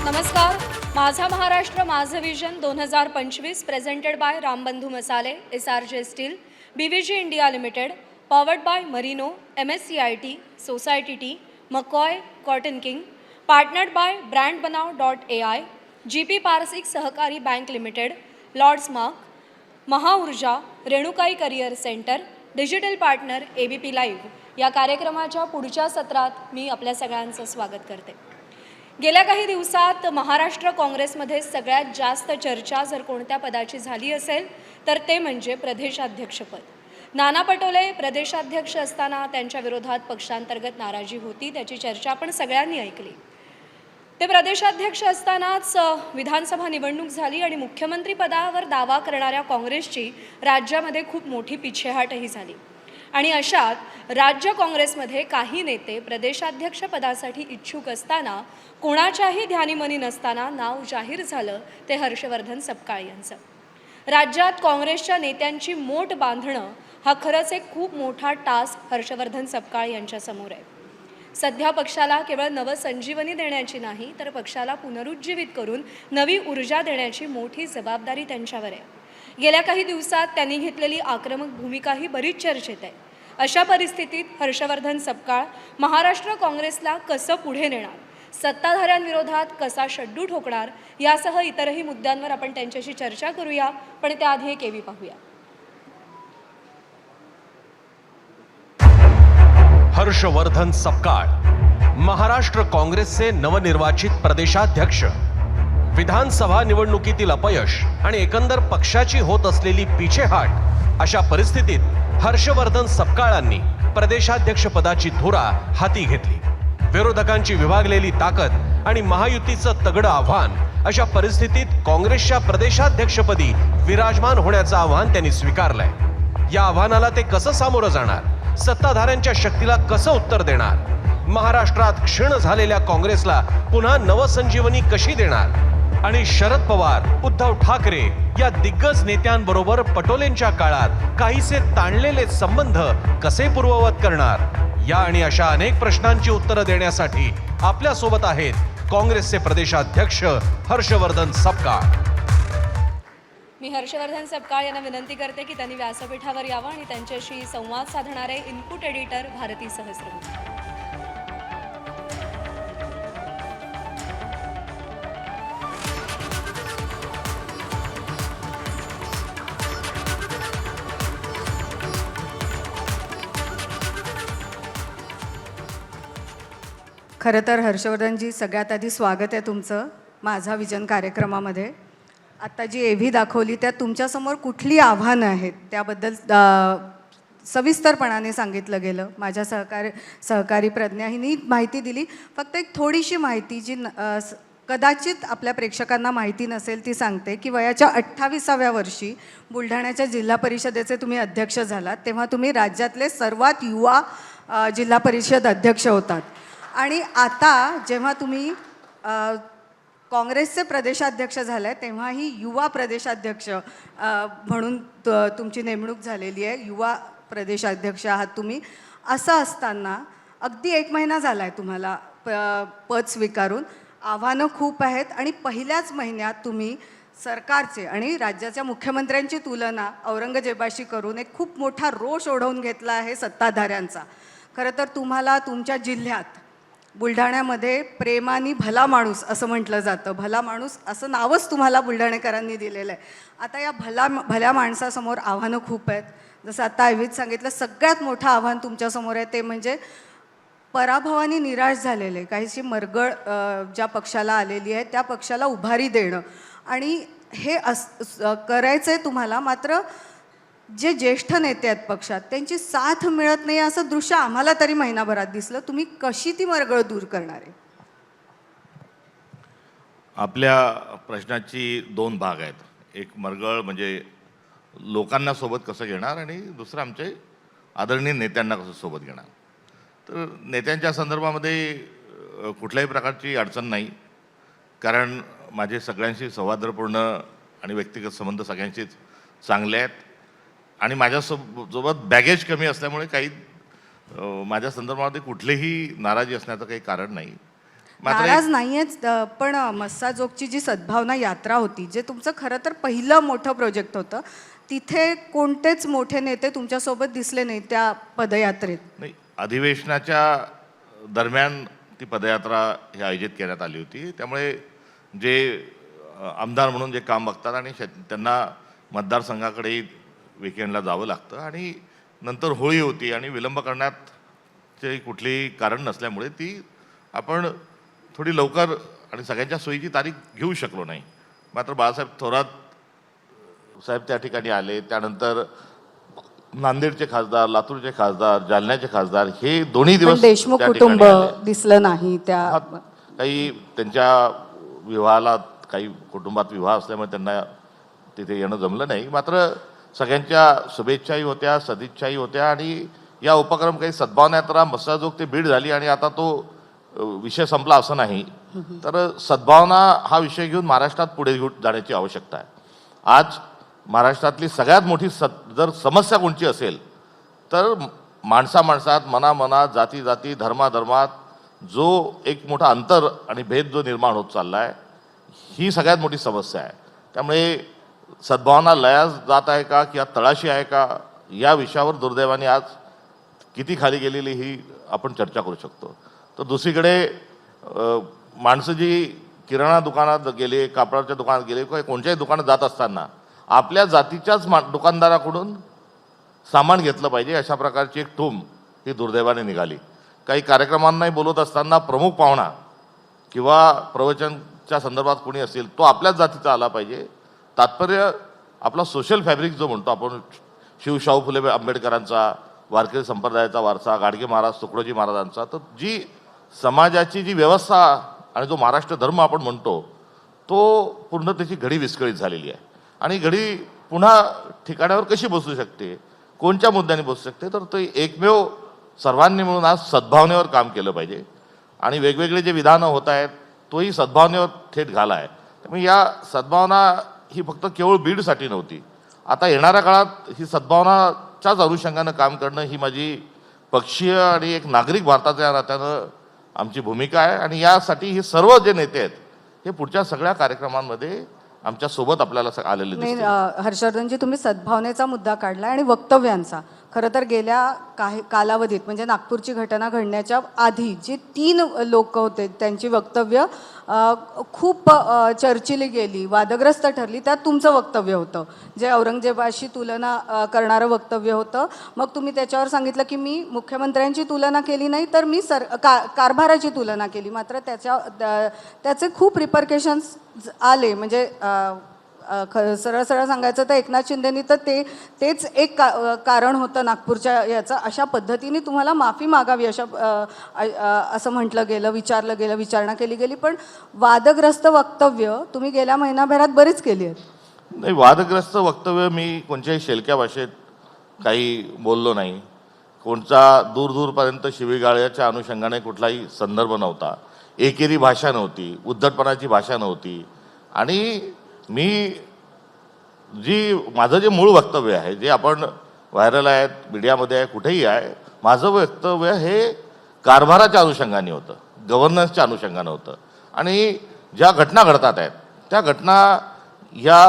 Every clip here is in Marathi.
नमस्कार. माझा महाराष्ट्र माझं vision 2025 presented bye Rambandhu Masale, SRJ steel, BVG India limited, powered by Merino, MSCIT, society tea, McCoy, cotton king, partnered by brand बनाव.ai, GP Parsik Sahakari bank limited, Lords Mark, Mahaurja, Renukai career centre, digital partner ABP live या कार्यक्रमाच्या पुढच्या सत्रात मी आपल्या सगळ्यांचं स्वागत करते. गेल्या काही दिवसात महाराष्ट्र काँग्रेसमध्ये सगळ्यात जास्त चर्चा जर कोणत्या पदाची झाली असेल तर ते म्हणजे प्रदेशाध्यक्षपद. नाना पटोले प्रदेशाध्यक्ष असताना त्यांच्या विरोधात पक्षांतर्गत नाराजी होती, त्याची चर्चा आपण सगळ्यांनी ऐकली. ते प्रदेशाध्यक्ष असतानाच विधानसभा निवडणूक झाली आणि मुख्यमंत्री पदावर दावा करणाऱ्या काँग्रेसची राज्यामध्ये खूप मोठी पिछेहाटही झाली. आणि अशात राज्य काँग्रेसमध्ये काही नेते प्रदेशाध्यक्ष पदासाठी इच्छुक असताना कोणाच्याही ध्यानीमनी नसताना नाव जाहीर झालं ते हर्षवर्धन सपकाळ यांचं. राज्यात काँग्रेसच्या नेत्यांची मोट बांधणं हा खरंच एक खूप मोठा टास्क हर्षवर्धन सपकाळ यांच्यासमोर आहे. सध्या पक्षाला केवळ नवसंजीवनी देण्याची नाही तर पक्षाला पुनरुज्जीवित करून नवी ऊर्जा देण्याची मोठी जबाबदारी त्यांच्यावर आहे. गेल्या काही दिवसात त्यांनी घेतलेली आक्रमक भूमिकाही बरीच चर्चेत आहे. अशा परिस्थितीत हर्षवर्धन सपकाळ महाराष्ट्र काँग्रेसला कसं पुढे नेणार, सत्ताधाऱ्यांविरोधात कसा शड्डू ठोकणार यासह इतरही मुद्द्यांवर आपण त्यांच्याशी चर्चा करूया. पण त्याआधी एक केवी पाहूया. हर्षवर्धन सपकाळ महाराष्ट्र काँग्रेसचे नवनिर्वाचित प्रदेशाध्यक्ष. विधानसभा निवडणुकीतील अपयश आणि एकंदर पक्षाची होत असलेली पिछेहाट अशा परिस्थितीत हर्षवर्धन सपकाळांनी प्रदेशाध्यक्षपदाची धुरा हाती घेतली. विरोधकांची विभागलेली ताकद आणि महायुतीचं तगडं आव्हान अशा परिस्थितीत काँग्रेसच्या प्रदेशाध्यक्षपदी विराजमान होण्याचं आव्हान त्यांनी स्वीकारलंय. या आव्हानाला ते कसं सामोरं जाणार, सत्ताधाऱ्यांच्या शक्तीला कसं उत्तर देणार, महाराष्ट्रात क्षीण झालेल्या काँग्रेसला पुन्हा नवसंजीवनी कशी देणार आणि शरद पवार, उद्धव ठाकरे या दिग्गज नेत्यांबरोबर पटोलेंच्या काळात काहीसे ताणलेले संबंध कसे पूर्ववत करणार, या आणि अशा अनेक प्रश्नांची उत्तरं देण्यासाठी आपल्या सोबत आहेत काँग्रेसचे प्रदेशाध्यक्ष हर्षवर्धन सपकाळ. मी हर्षवर्धन सपकाळ यांना विनंती करते की त्यांनी व्यासपीठावर यावं आणि त्यांच्याशी संवाद साधणारे इनपुट एडिटर भारती सहस्रबुद्धे. खरं तर हर्षवर्धनजी, सगळ्यात आधी स्वागत आहे तुमचं माझा विजन कार्यक्रमामध्ये. आत्ता जी एव्ही दाखवली त्यात तुमच्यासमोर कुठली आव्हानं आहेत त्याबद्दल सविस्तरपणाने सांगितलं गेलं. माझ्या सहकारी प्रज्ञाहींनी माहिती दिली. फक्त एक थोडीशी माहिती जी कदाचित आपल्या प्रेक्षकांना माहिती नसेल ती सांगते की वयाच्या 28व्या वर्षी बुलढाण्याच्या जिल्हा परिषदेचे तुम्ही अध्यक्ष झालात. तेव्हा तुम्ही राज्यातले सर्वात युवा जिल्हा परिषद अध्यक्ष होतात. आणि आता जेव्हा तुम्ही काँग्रेसचे प्रदेशाध्यक्ष झाले तेव्हाही युवा प्रदेशाध्यक्ष म्हणून तुमची नेमणूक झालेली आहे. युवा प्रदेशाध्यक्ष आहात तुम्ही. असं असताना अगदी 1 महिना झाला आहे तुम्हाला पद स्वीकारून. आव्हानं खूप आहेत आणि पहिल्याच महिन्यात तुम्ही सरकारचे आणि राज्याच्या मुख्यमंत्र्यांची तुलना औरंगजेबाशी करून एक खूप मोठा रोष ओढवून घेतला आहे सत्ताधाऱ्यांचा. खरं तर तुम्हाला तुमच्या जिल्ह्यात बुलढाण्यामध्ये प्रेमानी भला माणूस असं म्हटलं जातं. भला माणूस असं नावच तुम्हाला बुलढाणेकरांनी दिलेलं आहे. आता या भल्या माणसासमोर आव्हानं खूप आहेत. जसं आता आयवीत सांगितलं, सगळ्यात मोठं आव्हान तुमच्यासमोर आहे ते म्हणजे पराभवाने निराश झालेले काहीशी मरगळ ज्या पक्षाला आलेली आहे त्या पक्षाला उभारी देणं. आणि हे करायचं आहे तुम्हाला. मात्र जे ज्येष्ठ नेते आहेत पक्षात त्यांची साथ मिळत नाही असं दृश्य आम्हाला तरी महिनाभरात दिसलं. तुम्ही कशी ती मरगळ दूर करणार आहे? आपल्या प्रश्नाची 2 भाग आहेत. एक मरगळ म्हणजे लोकांना सोबत कसं घेणार आणि दुसरं आमचे आदरणीय नेत्यांना कसं सोबत घेणार. तर नेत्यांच्या संदर्भामध्ये कुठल्याही प्रकारची अडचण नाही, कारण माझे सगळ्यांशी सौहार्दपूर्ण आणि व्यक्तिगत संबंध सगळ्यांशीच चांगले आहेत. आणि माझ्यासोबत बॅगेज कमी असल्यामुळे काही माझ्या संदर्भामध्ये कुठलीही नाराजी असण्याचं काही कारण नाही. मात्र नाराज नाहीयेच, पण मस्साजोगची जी सद्भावना यात्रा होती, जे तुमचं खरं तर पहिलं मोठं प्रोजेक्ट होतं, तिथे कोणतेच मोठे नेते तुमच्यासोबत दिसले नाही त्या पदयात्रेत. नाही, अधिवेशनाच्या दरम्यान ती पदयात्रा ही आयोजित करण्यात आली होती. त्यामुळे जे आमदार म्हणून जे काम बघतात आणि त्यांना मतदारसंघाकडेही विकेंडला जावं लागतं आणि नंतर होळी होती आणि विलंब करण्याचे कुठलेही कारण नसल्यामुळे ती आपण थोडी लवकर आणि सगळ्यांच्या सोयीची तारीख घेऊ शकलो नाही. मात्र बाळासाहेब थोरात साहेब त्या ठिकाणी आले. त्यानंतर नांदेडचे खासदार, लातूरचे खासदार, जालन्याचे खासदार हे दोन्ही पण दिवस देशमुख त्या ठिकाणी कुटुंब आले. दिसलं नाही त्या. हा, काही त्यांच्या विवाहाला काही कुटुंबात विवाह असल्यामुळे त्यांना तिथे येणं जमलं नाही. मात्र सगळ्यांच्या शुभेच्छाही होत्या, सदिच्छाही होत्या आणि या उपक्रम काही सद्भावना यात्रा मस्साजोग ते बीड झाली आणि आता तो विषय संपला असं नाही. तर सद्भावना हा विषय घेऊन महाराष्ट्रात पुढे घेऊन जाण्याची आवश्यकता आहे. आज महाराष्ट्रातली सगळ्यात मोठी जर समस्या कोणची असेल तर माणसात, मनामनात, जाती जाती, धर्मात जो एक मोठा अंतर आणि भेद जो निर्माण होत चालला आहे, ही सगळ्यात मोठी समस्या आहे. त्यामुळे सद्भावना लयास जात आहे का किंवा तळाशी आहे का, या विषयावर दुर्दैवाने आज किती खाली गेलेली ही आपण चर्चा करू शकतो. तर दुसरीकडे माणसं जी किराणा दुकानात गेले, कापडाच्या दुकानात गेले किंवा कोणत्याही दुकानात जात असताना आपल्या जातीच्याच दुकानदाराकडून सामान घेतलं पाहिजे अशा प्रकारची एक टूम ही दुर्दैवाने निघाली. काही कार्यक्रमांनाही बोलत असताना प्रमुख पाहुणा किंवा प्रवचनच्या संदर्भात कोणी असेल तो आपल्याच जातीचा आला पाहिजे. तात्पर्य आपला सोशल फॅब्रिक जो म्हणतो आपण, शाहू फुले आंबेडकरांचा, वारकरी संप्रदायाचा वारसा, गाडगे महाराज, तुकडोजी महाराजांचा, तर जी समाजाची जी व्यवस्था आणि जो महाराष्ट्र धर्म आपण म्हणतो तो पूर्ण त्याची घडी विस्कळीत झालेली आहे. आणि घडी पुन्हा ठिकाणावर कशी बसू शकते, कोणत्या मुद्द्याने बसू शकते, तर ते एकमेव सर्वांनी मिळून आज सद्भावनेवर काम केलं पाहिजे. आणि वेगवेगळे जे विधानं होत आहेत तोही सद्भावनेवर थेट घाला आहे. त्यामुळे या सद्भावना ही फक्त केवळ बीडसाठी नव्हती. आता येणाऱ्या काळात ही सद्भावनाच्याच अनुषंगानं काम करणं ही माझी पक्षीय आणि एक नागरिक भारताच्या नात्यानं आमची भूमिका आहे. आणि यासाठी हे सर्व जे नेते आहेत हे पुढच्या सगळ्या कार्यक्रमांमध्ये आमच्या सोबत आपल्याला आलेले नाही, दिसतील. हर्षवर्धनजी, तुम्ही सद्भावनेचा मुद्दा काढला आणि वक्तव्यांचा. खरं तर गेल्या काही कालावधीत म्हणजे नागपूरची घटना घडण्याच्या आधी जे 3 लोक होते त्यांची वक्तव्य खूप चर्चिली गेली, वादग्रस्त ठरली. त्यात तुमचं वक्तव्य होतं, जे औरंगजेबाशी तुलना करणारं वक्तव्य होतं. मग तुम्ही त्याच्यावर सांगितलं की मी मुख्यमंत्र्यांची तुलना केली नाही तर मी कारभाराची तुलना केली. मात्र त्याचे खूप रिपरकेशन्स आले. म्हणजे सरळ सांगायचं तर एकनाथ शिंदेनी तर तेच एक कारण होतं नागपूरच्या याचं. अशा पद्धतीने तुम्हाला माफी मागावी असं म्हटलं गेलं, विचारणा केली गेली. पण वादग्रस्त वक्तव्य तुम्ही गेल्या महिनाभरात बरीच केली आहेत. नाही, वादग्रस्त वक्तव्य मी कोणत्याही शेलक्या भाषेत काही बोललो नाही. कोणता दूरपर्यंत शिवीगाळ्याच्या अनुषंगाने कुठलाही संदर्भ नव्हता. एकेरी भाषा नव्हती, उद्धटपणाची भाषा नव्हती. आणि मी माझं जे मूळ वक्तव्य आहे, जे आपण व्हायरल आहेत, मीडियामध्ये आहे, कुठेही आहे, माझं वक्तव्य हे कारभाराच्या अनुषंगाने होतं, गव्हर्नन्सच्या अनुषंगाने होतं. आणि ज्या घटना घडतात आहेत त्या घटना या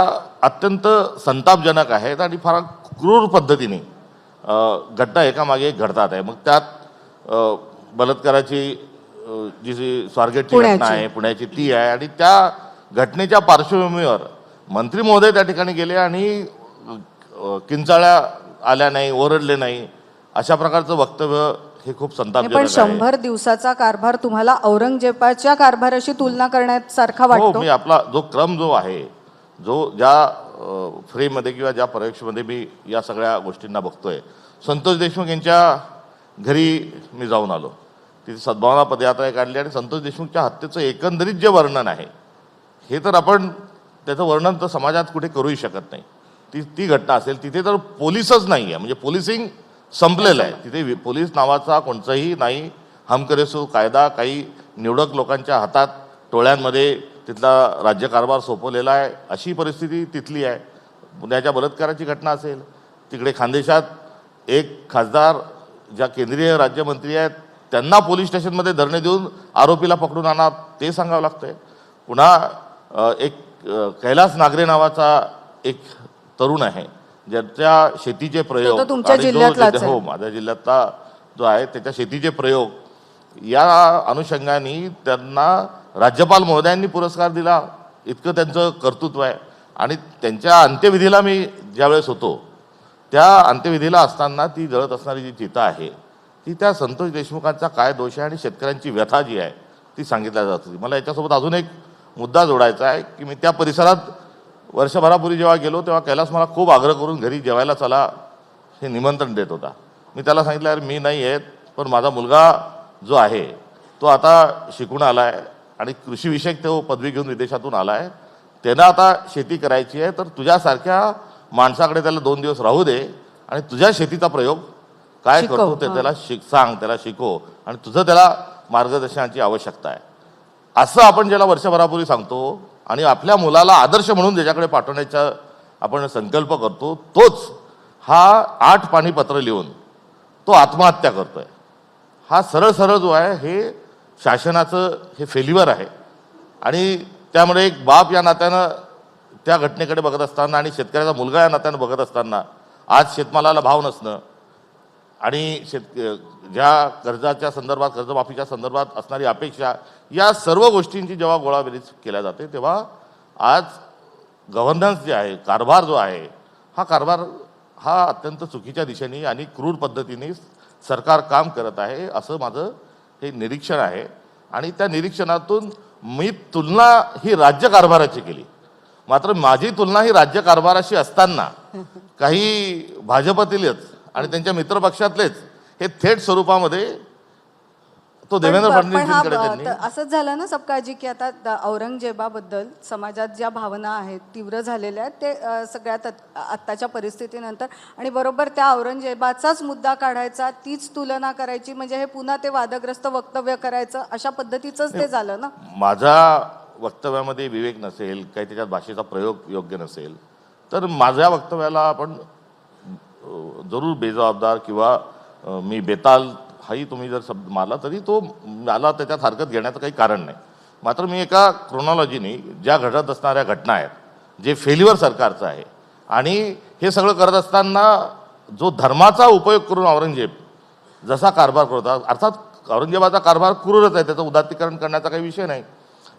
अत्यंत संतापजनक आहेत आणि फार क्रूर पद्धतीने घटना एकामागे एक घडतात आहे. मग त्यात बलात्काराची जी स्वारगेटची घटना आहे पुण्याची ती आहे. आणि त्या घटनेच्या पार्श्वभूमीवर मंत्री महोदय त्या ठिकाणी गेले आणि किंचाळ्या आल्या नाही, ओरडले नाही, अशा प्रकारचं वक्तव्य हे खूप संतापजनक पण आहे. 100 दिवसाचा कारभार तुम्हाला औरंगजेबाच्या कारभाराशी तुलना करण्यासारखा हो, वाटतो? मी आपला जो क्रम जो आहे, ज्या फ्रेममध्ये किंवा ज्या प्रयोगमध्ये मी या सगळ्या गोष्टींना बघतोय, संतोष देशमुख यांच्या घरी मी जाऊन आलो. तिथे सद्भावना पदयात्रा काढली आणि संतोष देशमुखच्या हत्येचं एकंदरीत जे वर्णन आहे हे तर आपण त्याचं वर्णन तर समाजात कुठे करूही शकत नाही. ती घटना असेल, तिथे तर पोलीसच नाही आहे, म्हणजे पोलिसिंग संपलेलं आहे. तिथे पोलीस नावाचा कोणताही नाही. हमकरेसू कायदा काही निवडक लोकांच्या हातात, टोळ्यांमध्ये तिथला राज्यकारभार सोपवलेला आहे, अशी परिस्थिती तिथली आहे. पुण्याच्या बलात्काराची घटना असेल, तिकडे खानदेशात एक खासदार ज्या केंद्रीय राज्यमंत्री आहेत त्यांना पोलीस स्टेशनमध्ये धरणे देऊन आरोपीला पकडून आणा ते सांगावं लागतंय. पुन्हा कैलास नागरे नावाचा एक तरुण आहे ज्याच्या शेतीचे प्रयोग तो तुमच्या आणि जिल्ह्यातलाच आहे. हो माझ्या जिल्ह्यातला जो आहे त्याच्या शेतीचे प्रयोग या अनुषंगाने त्यांना राज्यपाल महोदयांनी पुरस्कार दिला. इतकं त्यांचं कर्तृत्व आहे. आणि त्यांच्या अंत्यविधीला मी ज्यावेळेस होतो त्या अंत्यविधीला असताना ती जळत असणारी जी चिता आहे ती त्या संतोष देशमुखांचा काय दोष आहे आणि शेतकऱ्यांची व्यथा जी आहे ती सांगितल्या जात होती. मला याच्यासोबत अजून एक मुद्दा जोडायचा आहे की मी त्या परिसरात वर्षभरापूर्वी जेव्हा गेलो तेव्हा कैलास मला खूप आग्रह करून घरी जेवायला चला हे निमंत्रण देत होता. मी त्याला सांगितलं यार मी नाही येत, पण माझा मुलगा जो आहे तो आता शिकून आला आहे आणि कृषीविषयक तो पदवी घेऊन विदेशातून आला आहे. त्यानं आता शेती करायची आहे, तर तुझ्यासारख्या माणसाकडे त्याला 2 दिवस राहू दे आणि तुझ्या शेतीचा प्रयोग काय शिकव, करतो ते त्याला सांग, त्याला शिकव आणि तुझं त्याला मार्गदर्शनाची आवश्यकता आहे. असं आपण ज्याला वर्षभरापूर्वी सांगतो आणि आपल्या मुलाला आदर्श म्हणून ज्याच्याकडे पाठवण्याचा आपण संकल्प करतो तोच हा 8 पाणीपत्र लिहून तो आत्महत्या करतोय. हा सरळ सरळ जो आहे हे शासनाचं हे फेल्युअर आहे. आणि त्यामुळे एक बाप या नात्यानं त्या घटनेकडे बघत असताना आणि शेतकऱ्याचा मुलगा या नात्यानं बघत असताना आज शेतमालाला भाव नसणं आणि ज्या कर्जाच्या संदर्भात कर्जमाफीच्या संदर्भात असणारी अपेक्षा या सर्व गोष्टींची जेव्हा गोळाबेरीज केल्या जाते तेव्हा आज गव्हर्नन्स जे आहे कारभार जो आहे हा कारभार हा अत्यंत चुकीच्या दिशेने आणि क्रूर पद्धतीने सरकार काम करत आहे असं माझं हे निरीक्षण आहे. आणि त्या निरीक्षणातून मी तुलना ही राज्य कारभाराची केली, मात्र माझी तुलना ही राज्य कारभाराशी असताना काही भाजपतीलच आणि त्यांच्या मित्रपक्षातलेच हे थेट स्वरूपामध्ये तो देवेंद्र फडणवीसांकडे त्यांनी असंच झालं ना सबकाजी की आता औरंगजेबाबद्दल समाजात ज्या भावना आहेत तीव्र झालेल्या आहेत ते सगळ्यात आत्ताच्या परिस्थितीनंतर आणि बरोबर त्या औरंगजेबाचाच मुद्दा काढायचा, तीच तुलना करायची, म्हणजे हे पुन्हा ते वादग्रस्त वक्तव्य करायचं अशा पद्धतीचंच ते झालं ना. माझ्या वक्तव्यामध्ये विवेक नसेल, काही त्याच्यात भाषेचा प्रयोग योग्य नसेल तर माझ्या वक्तव्याला आपण जरूर बेजबाबदार किंवा मी बेताल हाही तुम्ही जर शब्द मारला तरी तो मला त्याच्यात हरकत घेण्याचं काही कारण नाही. मात्र मी एका क्रोनॉलॉजीने ज्या घडत असणाऱ्या घटना आहेत, जे फेल्युअर सरकारचं आहे आणि हे सगळं करत असताना जो धर्माचा उपयोग करून औरंगजेब जसा कारभार करतात, अर्थात औरंगजेबाचा कारभार क्रूरच आहे, त्याचं उदात्तीकरण करण्याचा काही विषय नाही,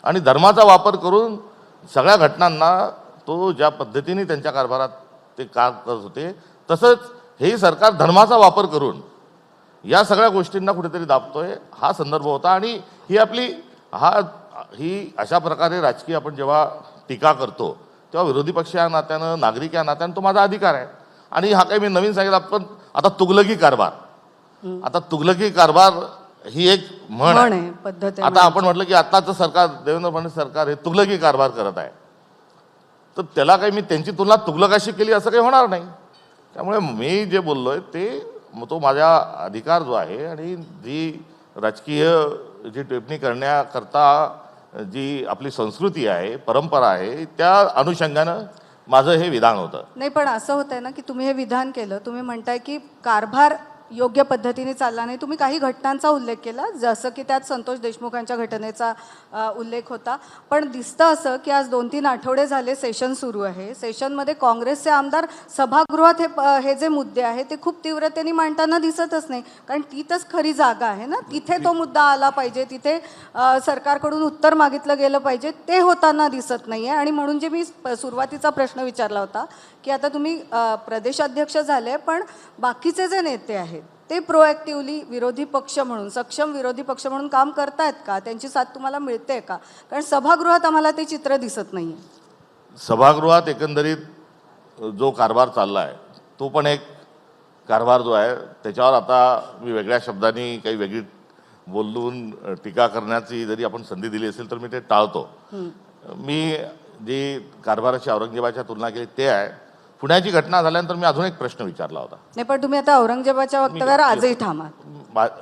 आणि धर्माचा वापर करून सगळ्या घटनांना तो ज्या पद्धतीने त्यांच्या कारभारात ते काम करत होते तसंच हेही सरकार धर्माचा वापर करून या सगळ्या गोष्टींना कुठेतरी दाबतोय हा संदर्भ होता. आणि ही आपली ही अशा प्रकारे राजकीय आपण जेव्हा टीका करतो तेव्हा विरोधी पक्ष या नात्यानं, नागरिक या नात्यानं तो माझा अधिकार आहे. आणि हा काही मी नवीन सांगितलं, आपण आता तुगलकी कारभार ही एक म्हण आहे, पद्धत आहे. आता आपण म्हटलं की आत्ताचं सरकार देवेंद्र फडणवीस सरकार हे तुगलकी कारभार करत आहे, तर त्याला काही मी त्यांची तुलना तुगलकाशी केली असं काही होणार नाही. त्यामुळे मी जे बोललोय ते तो माझा अधिकार जो आहे आणि जी राजकीय जी टिप्पणी करण्याकरता जी आपली संस्कृती आहे, परंपरा आहे, त्या अनुषंगानं माझं हे विधान होतं. नाही, पण असं होतंय ना की तुम्ही हे विधान केलं, तुम्ही म्हणताय की कारभार योग्य पद्धतीने चालला नाही. तुम्ही काही घटनांचा उल्लेख केला, जसं की त्यात संतोष देशमुखांच्या घटनेचा उल्लेख होता. पण दिसतं असं की आज 2-3 आठवडे झाले सेशन सुरू आहे. सेशनमध्ये काँग्रेसचे आमदार सभागृहात हे जे मुद्दे आहेत ते खूप तीव्रतेने मांडताना दिसतच नाही. कारण तीच खरी जागा आहे ना, तिथे तो मुद्दा आला पाहिजे, तिथे सरकारकडून उत्तर मागितलं गेलं पाहिजे, ते होताना दिसत नाही आहे. आणि म्हणून जे मी सुरुवातीचा प्रश्न विचारला होता की आता तुम्ही प्रदेशाध्यक्ष झाले, पण बाकीचे जे नेते आहेत ते प्रोॲक्टिव्हली विरोधी पक्ष म्हणून, सक्षम विरोधी पक्ष म्हणून काम करतायत का? त्यांची साथ तुम्हाला मिळते का? कारण सभागृहात आम्हाला ते चित्र दिसत नाही आहे. सभागृहात एकंदरीत जो कारभार चालला आहे तो पण एक कारभार जो आहे त्याच्यावर आता मी वेगळ्या शब्दांनी काही वेगळी बोलून टीका करण्याची जरी आपण संधी दिली असेल तर मी ते टाळतो. मी जी कारभाराची औरंगजेबाच्या तुलना केली ते आहे. पुण्याची घटना झाल्यानंतर मी अजून एक प्रश्न विचारला होता. नाही, पण तुम्ही आता औरंगजेबाच्या वक्तव्यावर आजही ठामा.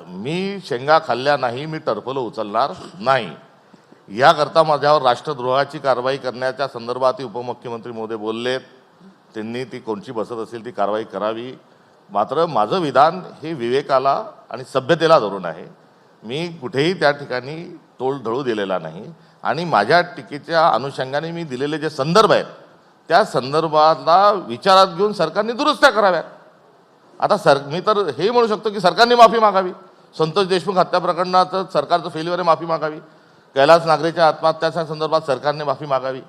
मी शेंगा खाल्ल्या नाही, मी टरफलं उचलणार नाही, याकरता माझ्यावर राष्ट्रद्रोहाची कारवाई करण्याच्या संदर्भात उपमुख्यमंत्री महोदय बोललेत. त्यांनी ती कोणची बसत असेल ती कारवाई करावी. मात्र माझं विधान हे विवेकाला आणि सभ्यतेला धरून आहे. मी कुठेही त्या ठिकाणी तोल ढळू दिलेला नाही आणि माझ्या टीकेच्या अनुषंगाने मी दिलेले जे संदर्भ आहेत त्या संदर्भाला विचारात घेऊन सरकारने दुरुस्त्या कराव्यात. आता मी तर हे म्हणू शकतो की सरकारने माफी मागावी. संतोष देशमुख हत्या प्रकरणाचं सरकारचं फेल्युअर आहे, माफी मागावी. कैलास नागरेच्या आत्महत्याच्या संदर्भात सरकारने माफी मागावी.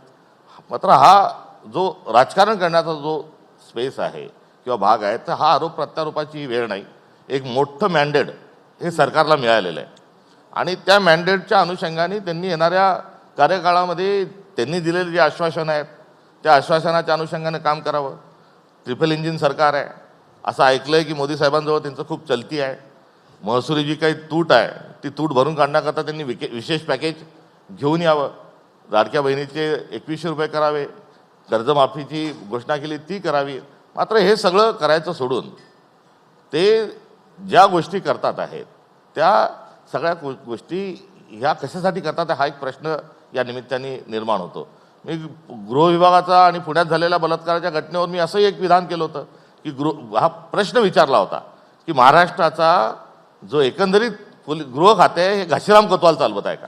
मात्र हा जो राजकारण करण्याचा जो स्पेस आहे किंवा भाग आहे तर हा आरोप प्रत्यारोपाची वेळ नाही. एक मोठं मॅन्डेट हे सरकारला मिळालेलं आहे आणि त्या मॅन्डेटच्या अनुषंगाने त्यांनी येणाऱ्या कार्यकाळामध्ये त्यांनी दिलेले जे आश्वासनं आहेत त्या आश्वासनाच्या अनुषंगाने काम करावं. ट्रिपल इंजिन सरकार आहे असं ऐकलं आहे की मोदी साहेबांजवळ त्यांचं खूप चलती आहे. महसुली जी काही तूट आहे ती तूट भरून काढण्याकरता त्यांनी विशेष पॅकेज घेऊन यावं. लाडक्या बहिणीचे 2100 रुपये करावे, कर्जमाफीची घोषणा केली ती करावी. मात्र हे सगळं करायचं सोडून ते ज्या गोष्टी करतात आहेत त्या सगळ्या गोष्टी ह्या कशासाठी करतात हा एक प्रश्न या निमित्ताने निर्माण होतो. मी गृह विभागाचा आणि पुण्यात झालेल्या बलात्काराच्या घटनेवर मी असंही एक विधान केलं होतं की हा प्रश्न विचारला होता की महाराष्ट्राचा जो एकंदरीत गृह खाते आहे हे घाशीराम कोतवाल चालवत आहे का.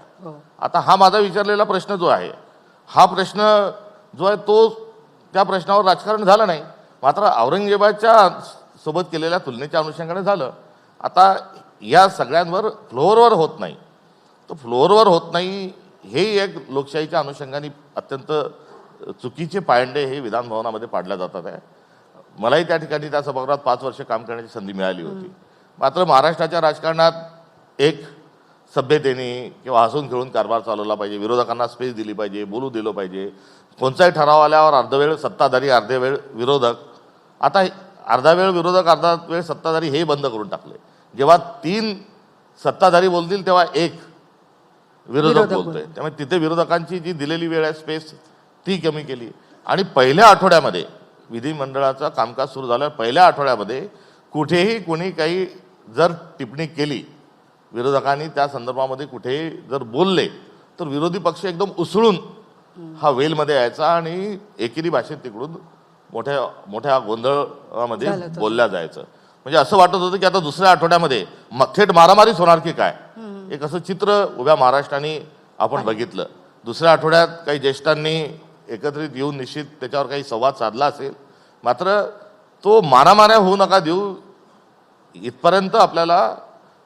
आता हा माझा विचारलेला प्रश्न जो आहे हा प्रश्न जो आहे तो त्या प्रश्नावर राजकारण झालं नाही, मात्र औरंगजेबाच्या सोबत केलेल्या तुलनेच्या अनुषंगाने झालं. आता या सगळ्यांवर फ्लोअरवर होत नाही. तो फ्लोअरवर होत नाही हे एक लोकशाहीच्या अनुषंगाने अत्यंत चुकीचे पायंडे हे विधानभवनामध्ये पाडल्या जातात आहे. मलाही त्या ठिकाणी त्या सभागृहात 5 वर्ष काम करण्याची संधी मिळाली होती. मात्र महाराष्ट्राच्या राजकारणात एक सभ्यतेने किंवा हसून खेळून कारभार चालवला पाहिजे, विरोधकांना स्पेस दिली पाहिजे, बोलू दिलं पाहिजे. कोणताही ठराव आल्यावर अर्धवेळ सत्ताधारी अर्धे वेळ विरोधक. आता अर्धा वेळ विरोधक अर्धा वेळ सत्ताधारी हे बंद करून टाकले. जेव्हा 3 सत्ताधारी बोलतील तेव्हा 1 विरोधक बोलतोय. त्यामुळे तिथे विरोधकांची जी दिलेली वेळ आहे स्पेस ती कमी केली. आणि पहिल्या आठवड्यामध्ये विधिमंडळाचं कामकाज सुरू झाल्यावर पहिल्या आठवड्यामध्ये कुठेही कोणी काही जर टिप्पणी केली विरोधकांनी त्या संदर्भामध्ये कुठेही जर बोलले तर विरोधी पक्ष एकदम उसळून हा वेलमध्ये यायचा आणि एकेरी भाषेत तिकडून मोठ्या मोठ्या गोंधळामध्ये बोलल्या जायचं. म्हणजे असं वाटत होतं की आता दुसऱ्या आठवड्यामध्ये थेट मारामारीच होणार की काय. एक असं चित्र उभ्या महाराष्ट्राने आपण बघितलं. दुसऱ्या आठवड्यात काही ज्येष्ठांनी एकत्रित येऊन निश्चित त्याच्यावर काही संवाद साधला असेल, मात्र तो मारामाऱ्या होऊ नका देऊ इथपर्यंत आपल्याला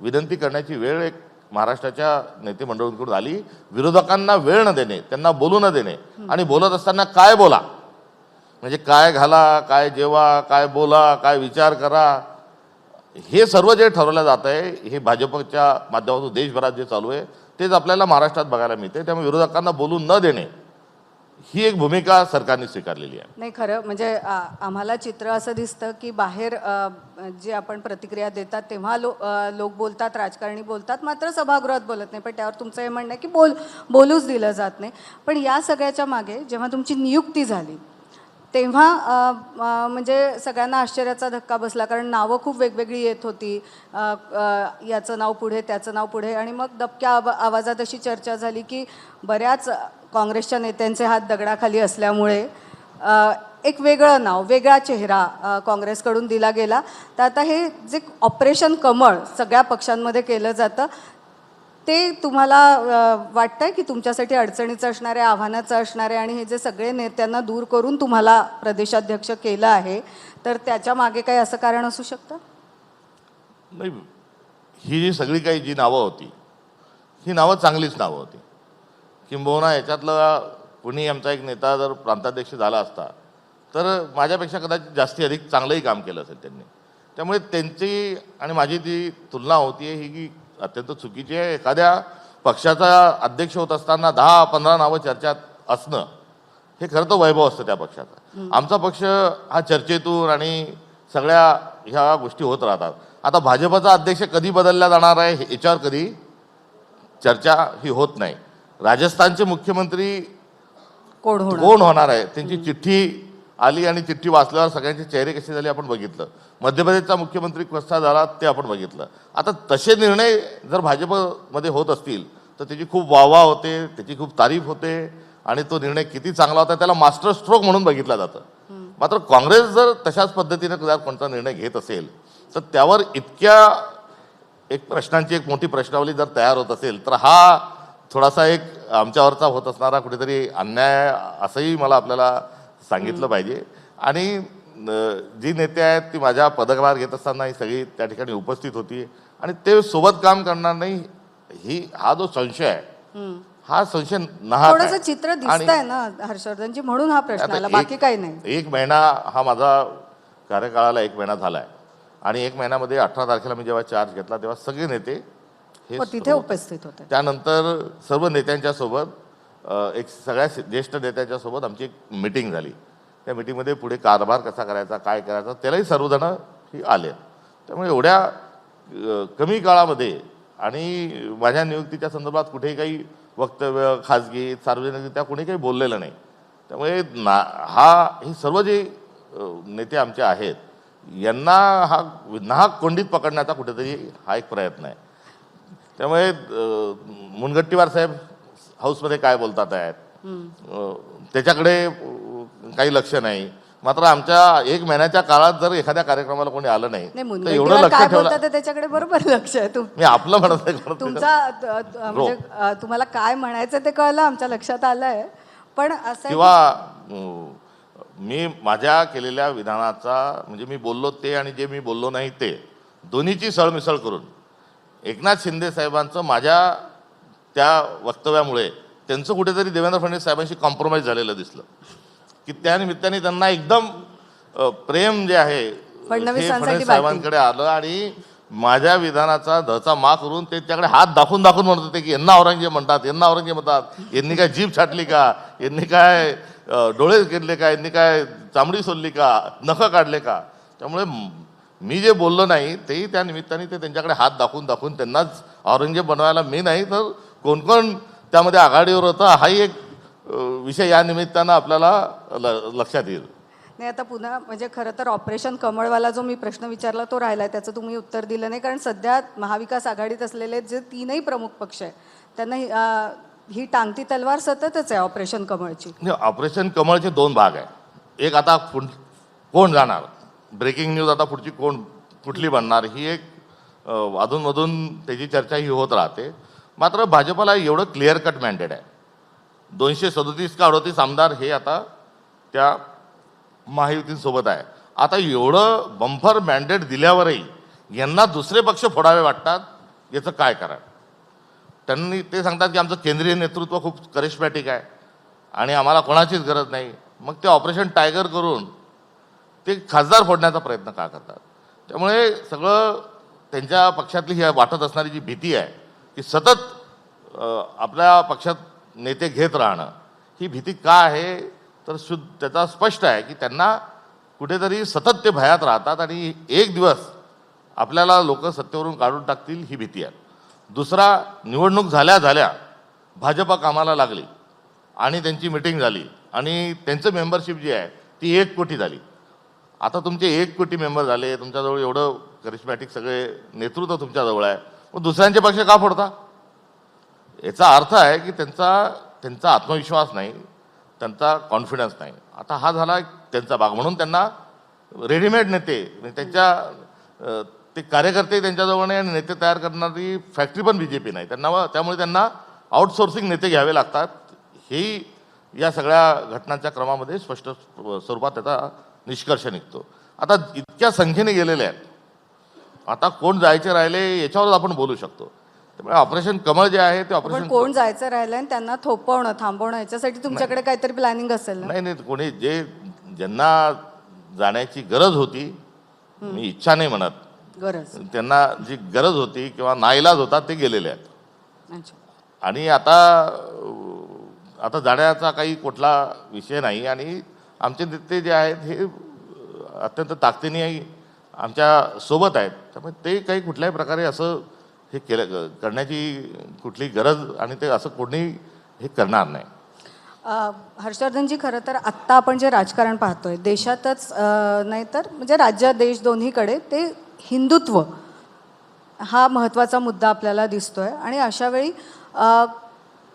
विनंती करण्याची वेळ एक महाराष्ट्राच्या नेते मंडळींकडून आली. विरोधकांना वेळ न देणे, त्यांना बोलू न देणे आणि बोलत असताना काय बोला म्हणजे काय घाला, काय जेवा, काय बोला, काय विचार करा, हे सर्व जे ठरवलं जात आहे हे भाजपच्या माध्यमातून देशभरात जे चालू आहे तेच आपल्याला महाराष्ट्रात बघायला मिळते. त्यामुळे विरोधकांना बोलू न देणे ही एक भूमिका सरकारने स्वीकारलेली आहे. नाही खरं म्हणजे आम्हाला चित्र असं दिसतं की बाहेर जे आपण प्रतिक्रिया देतात तेव्हा लोक बोलतात, राजकारणी बोलतात, मात्र सभागृहात बोलत नाही. पण त्यावर तुमचं हे म्हणणं आहे की बोलूच दिलं जात नाही. पण या सगळ्याच्या मागे जेव्हा तुमची नियुक्ती झाली तेव्हा म्हणजे सगळ्यांना आश्चर्याचा धक्का बसला, कारण नावं खूप वेगवेगळी येत होती. याचं नाव पुढे, त्याचं नाव पुढे, आणि मग दबक्या आवाजात अशी चर्चा झाली की बऱ्याच काँग्रेसच्या नेत्यांचे हात दगडाखाली असल्यामुळे एक वेगळं नाव, वेगळा चेहरा काँग्रेसकडून दिला गेला. तर आता हे जे ऑपरेशन कमळ सगळ्या पक्षांमध्ये केलं जातं ते तुम्हाला वाटतंय की तुमच्यासाठी अडचणीचं असणारे, आव्हानाचं असणारे, आणि हे जे सगळे नेत्यांना दूर करून तुम्हाला प्रदेशाध्यक्ष केलं आहे तर त्याच्या मागे काही असं कारण असू शकतं? नाही, ही जी सगळी काही जी नावं होती ही नावं चांगलीच नावं होती. किंबहुना याच्यातलं कुणी आमचा एक नेता जर प्रांताध्यक्ष झाला असता तर माझ्यापेक्षा कदाचित जास्ती अधिक चांगलंही काम केलं असेल त्यांनी. त्यामुळे त्यांची आणि माझी जी तुलना होती ही की अत्यंत चुकीची आहे. एखाद्या पक्षाचा अध्यक्ष होत असताना 10-15 नावं चर्चेत असणं हे खरं तर वैभव असतं त्या पक्षाचा. आमचा पक्ष हा चर्चेतून आणि सगळ्या ह्या गोष्टी होत राहतात. आता भाजपचा अध्यक्ष कधी बदलला जाणार आहे याच्यावर कधी चर्चा ही होत नाही. राजस्थानचे मुख्यमंत्री कोण होणार आहे त्यांची चिठ्ठी आली आणि चिठ्ठी वाचल्यावर सगळ्यांचे चेहरे कसे झाले आपण बघितलं. मध्य प्रदेशचा मुख्यमंत्री कसा झाला ते आपण बघितलं. आता तसे निर्णय जर भाजपमध्ये होत असतील तर त्याची खूप वाहवा होते, त्याची खूप तारीफ होते आणि तो निर्णय किती चांगला होता त्याला मास्टर स्ट्रोक म्हणून बघितला जातं. मात्र काँग्रेस जर तशाच पद्धतीने जर कोणता निर्णय घेत असेल तर त्यावर इतक्या एक प्रश्नांची एक मोठी प्रश्नावली जर तयार होत असेल तर हा थोडासा एक आमच्यावरचा होत असणारा कुठेतरी अन्याय असंही मला आपल्याला सांगितलं पाहिजे. आणि जी नेते आहेत ती माझ्या पदभार घेत असताना ही सगळी त्या ठिकाणी उपस्थित होती आणि ते सोबत काम करणार नाही हा जो संशय आहे हा संशय नाहक आहे. थोडंसं चित्र दिसतंय ना हर्षवर्धनजी, म्हणून हा प्रश्न आता आला, बाकी काही नाही. एक महिना हा माझा कार्यकाळाला 1 महिना झाला आहे आणि 1 महिन्यामध्ये 18 तारखेला मी जेव्हा चार्ज घेतला तेव्हा सगळे नेते हे तिथे उपस्थित होते. त्यानंतर सर्व नेत्यांच्या सोबत एक सगळ्या ज्येष्ठ नेत्यांच्या सोबत आमची एक मीटिंग झाली. त्या मीटिंगमध्ये पुढे कारभार कसा करायचा, काय करायचा त्यालाही सर्वजण ही आले. त्यामुळे एवढ्या कमी काळामध्ये आणि माझ्या नियुक्तीच्या संदर्भात कुठेही काही वक्तव्य खाजगी सार्वजनिकरित्या कोणी काही बोललेलं नाही. त्यामुळे हे सर्व जे नेते आमचे आहेत यांना हा नाहक कोंडीत पकडण्याचा कुठेतरी हा एक प्रयत्न आहे. त्यामुळे मुनगंटीवार साहेब हाऊसमध्ये काय बोलतात आहेत त्याच्याकडे काही लक्ष नाही. मात्र आमच्या 1 महिन्याच्या काळात जर एखाद्या कार्यक्रमाला कोणी आलं नाही तर एवढं लक्ष काय ठेवलं. बोलतात त्याच्याकडे बरोबर लक्ष आहे. मी आपलं म्हणत आहे म्हणजे तुम्हाला काय म्हणायचं ते कळलं, आमच्या लक्षात आलंय. पण असं किंवा मी माझ्या केलेल्या विधानाचा म्हणजे मी बोललो ते आणि जे मी बोललो नाही ते दोन्हीची सरमिसळ करून एकनाथ शिंदे साहेबांचं माझ्या त्या वक्तव्यामुळे त्यांचं कुठेतरी देवेंद्र फडणवीस साहेबांशी कॉम्प्रोमाइज झालेलं दिसलं की त्या निमित्ताने त्यांना एकदम प्रेम जे आहे फडणवीस साहेबांकडे आलं आणि माझ्या विधानाचा धचा मा करून ते त्याकडे हात दाखवून म्हणत होते की यांना औरंगजेब म्हणतात, यांना औरंगजेब म्हणतात, यांनी काय जीभ छाटली का, यांनी काय डोळे केले का, यांनी काय चामडी सोलली का, नखं काढले का. त्यामुळे मी जे बोललो नाही तेही त्या निमित्ताने ते त्यांच्याकडे हात दाखवून त्यांनाच औरंगजेब बनवायला मी नाही तर कोण कोण त्यामध्ये आघाडीवर होतं हाही एक विषय या निमित्तानं आपल्याला लक्षात येईल. नाही, आता पुन्हा म्हणजे खरं तर ऑपरेशन कमळवाला जो मी प्रश्न विचारला तो राहिला, त्याचं तुम्ही उत्तर दिलं नाही. कारण सध्या महाविकास आघाडीत असलेले जे 3ही प्रमुख पक्ष आहे त्यांना ही टांगती तलवार सततच आहे ऑपरेशन कमळची. ऑपरेशन कमळचे 2 भाग आहे. एक आता कोण जाणार, ब्रेकिंग न्यूज आता पुढची कुठली बनणार ही एक अधूनमधून त्याची चर्चा ही होत राहते. मात्र भाजपला एवढं क्लिअर कट मॅन्डेट आहे. 237 का 38 आमदार हे आता त्या महायुतीसोबत आहे. आता एवढं बंफर मॅन्डेट दिल्यावरही यांना दुसरे पक्ष फोडावे वाटतात, याचं काय कारण. त्यांनी ते सांगतात की आमचं केंद्रीय नेतृत्व खूप करिश्मॅटिक आहे आणि आम्हाला कोणाचीच गरज नाही. मग ते ऑपरेशन टायगर करून ते खासदार फोडण्याचा प्रयत्न का करतात. त्यामुळे सगळं त्यांच्या पक्षातली ही वाटत असणारी जी भीती आहे की सतत आपल्या पक्षात नेते घेत राहणं, ही भीती का आहे तर त्याचा स्पष्ट आहे की त्यांना कुठेतरी सतत ते भयात राहतात आणि एक दिवस आपल्याला लोक सत्तेवरून काढून टाकतील ही भीती आहे. दुसरा, निवडणूक झाल्या भाजपा कामाला लागली आणि त्यांची मिटिंग झाली आणि त्यांचं मेंबरशिप जी आहे ती 1 कोटी झाली. आता तुमचे 1 कोटी मेंबर झाले, तुमच्याजवळ एवढं करिश्मॅटिक सगळे नेतृत्व तुमच्याजवळ आहे, मग दुसऱ्यांचे पक्ष का फोडता. याचा अर्थ आहे की त्यांचा आत्मविश्वास नाही, त्यांचा कॉन्फिडन्स नाही. आता हा झाला त्यांचा भाग. म्हणून त्यांना रेडीमेड नेते त्यांच्या ते कार्यकर्ते त्यांच्याजवळ नाही आणि नेते तयार करणारी फॅक्टरी पण BJP नाही त्यामुळे त्यांना आउटसोर्सिंग नेते घ्यावे लागतात. हेही या सगळ्या घटनांच्या क्रमामध्ये स्पष्ट स्वरूपात त्याचा निष्कर्ष निघतो. आता इतक्या संख्येने गेलेले आहेत, आता कोण जायचे राहिले याच्यावरच आपण बोलू शकतो. त्यामुळे ऑपरेशन कमळ जे आहे ते ऑपरेशन कोण जायचं राहिलं आणि त्यांना थोपवणं थांबवणं याच्यासाठी तुमच्याकडे काहीतरी प्लॅनिंग असेल ना. नाही, कोणी ज्यांना जाण्याची गरज होती, मी इच्छा नाही म्हणत, त्यांना जी गरज होती किंवा नाईलाज होता ते गेलेले आहेत. आणि आता जाण्याचा काही कुठला विषय नाही. आणि आमचे नेते जे आहेत हे अत्यंत ताकदीने आमच्या सोबत आहेत. त्यामुळे ते काही कुठल्याही प्रकारे असं हे करण्याची कुठली गरज आणि ते असं कोणी हे करणार नाही. हर्षवर्धनजी, खरं तर आत्ता आपण जे राजकारण पाहतोय देशातच नाही तर म्हणजे राज्य देश दोन्हीकडे ते हिंदुत्व हा महत्त्वाचा मुद्दा आपल्याला दिसतोय. आणि अशावेळी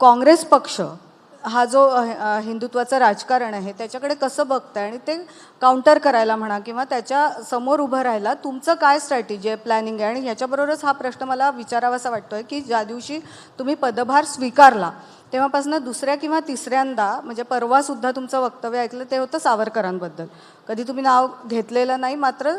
काँग्रेस पक्ष हा जो हिंदुत्वाचं राजकारण आहे त्याच्याकडे कसं बघताय आणि ते काउंटर करायला म्हणा किंवा त्याच्या समोर उभं राहायला तुमचं काय स्ट्रॅटेजी आहे, प्लॅनिंग आहे? आणि ह्याच्याबरोबरच हा प्रश्न मला विचारावासा वाटतोय की ज्या दिवशी तुम्ही पदभार स्वीकारला तेव्हापासून दुसऱ्या किंवा तिसऱ्यांदा, म्हणजे परवासुद्धा तुमचं वक्तव्य ऐकलं ते होतं सावरकरांबद्दल. कधी तुम्ही नाव घेतलेलं नाही, मात्र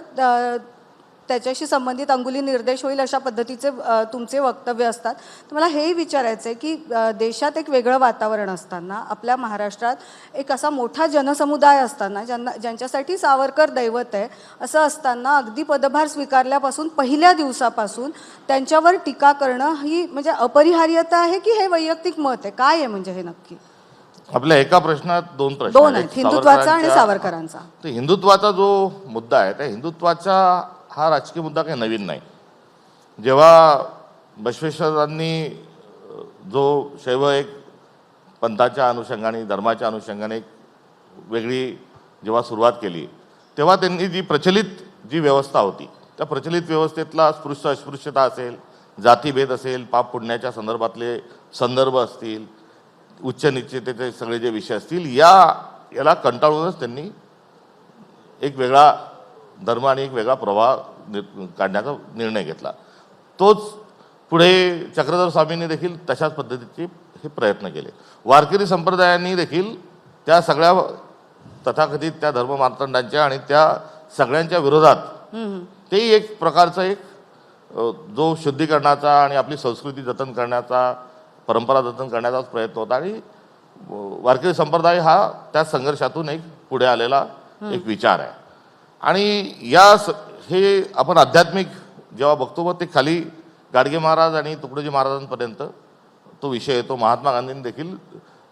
त्याच्याशी संबंधित अंगुली निर्देश होईल अशा पद्धतीचे तुमचे वक्तव्य असतात. तर मला हेही विचारायचं आहे की देशात एक वेगळं वातावरण असताना, आपल्या महाराष्ट्रात एक असा मोठा जनसमुदाय असताना, ज्यांच्यासाठी सावरकर दैवत आहे, असं असताना अगदी पदभार स्वीकारल्यापासून पहिल्या दिवसापासून त्यांच्यावर टीका करणं ही म्हणजे अपरिहार्यता आहे की हे वैयक्तिक मत आहे? काय आहे म्हणजे हे नक्की? आपल्या एका प्रश्नात दोन प्रश्न दोन आहेत, हिंदुत्वाचा आणि सावरकरांचा. तर हिंदुत्वाचा जो मुद्दा आहे त्या हिंदुत्वाचा हा राजकीय मुद्दा काही नवीन नाही. जेव्हा बसवेश्वरांनी जो शैव एक पंथाच्या अनुषंगाने, धर्माच्या अनुषंगाने एक वेगळी जेव्हा सुरुवात केली, तेव्हा त्यांनी जी प्रचलित जी व्यवस्था होती त्या प्रचलित व्यवस्थेतला स्पृश्य अस्पृश्यता असेल, जातीभेद असेल, पाप पुण्याच्या संदर्भातले संदर्भ असतील, उच्च निश्चितेचे सगळे जे विषय असतील, याला कंटाळूनच त्यांनी एक वेगळा धर्म आणि एक वेगळा प्रवाह काढण्याचा निर्णय घेतला. तोच पुढे चक्रधर स्वामींनी देखील तशाच पद्धतीचे हे प्रयत्न केले. वारकरी संप्रदायांनी देखील त्या सगळ्या तथाकथित त्या धर्ममार्तंडांच्या आणि त्या सगळ्यांच्या विरोधात तेही एक प्रकारचा एक जो शुद्धीकरणाचा आणि आपली संस्कृती जतन करण्याचा, परंपरा जतन करण्याचाच प्रयत्न होता. आणि वारकरी संप्रदाय हा त्या संघर्षातून एक पुढे आलेला एक विचार आहे. आणि हे आपण आध्यात्मिक जेव्हा बघतो मग ते खाली गाडगे महाराज आणि तुकडोजी महाराजांपर्यंत तो विषय येतो. महात्मा गांधींनी देखील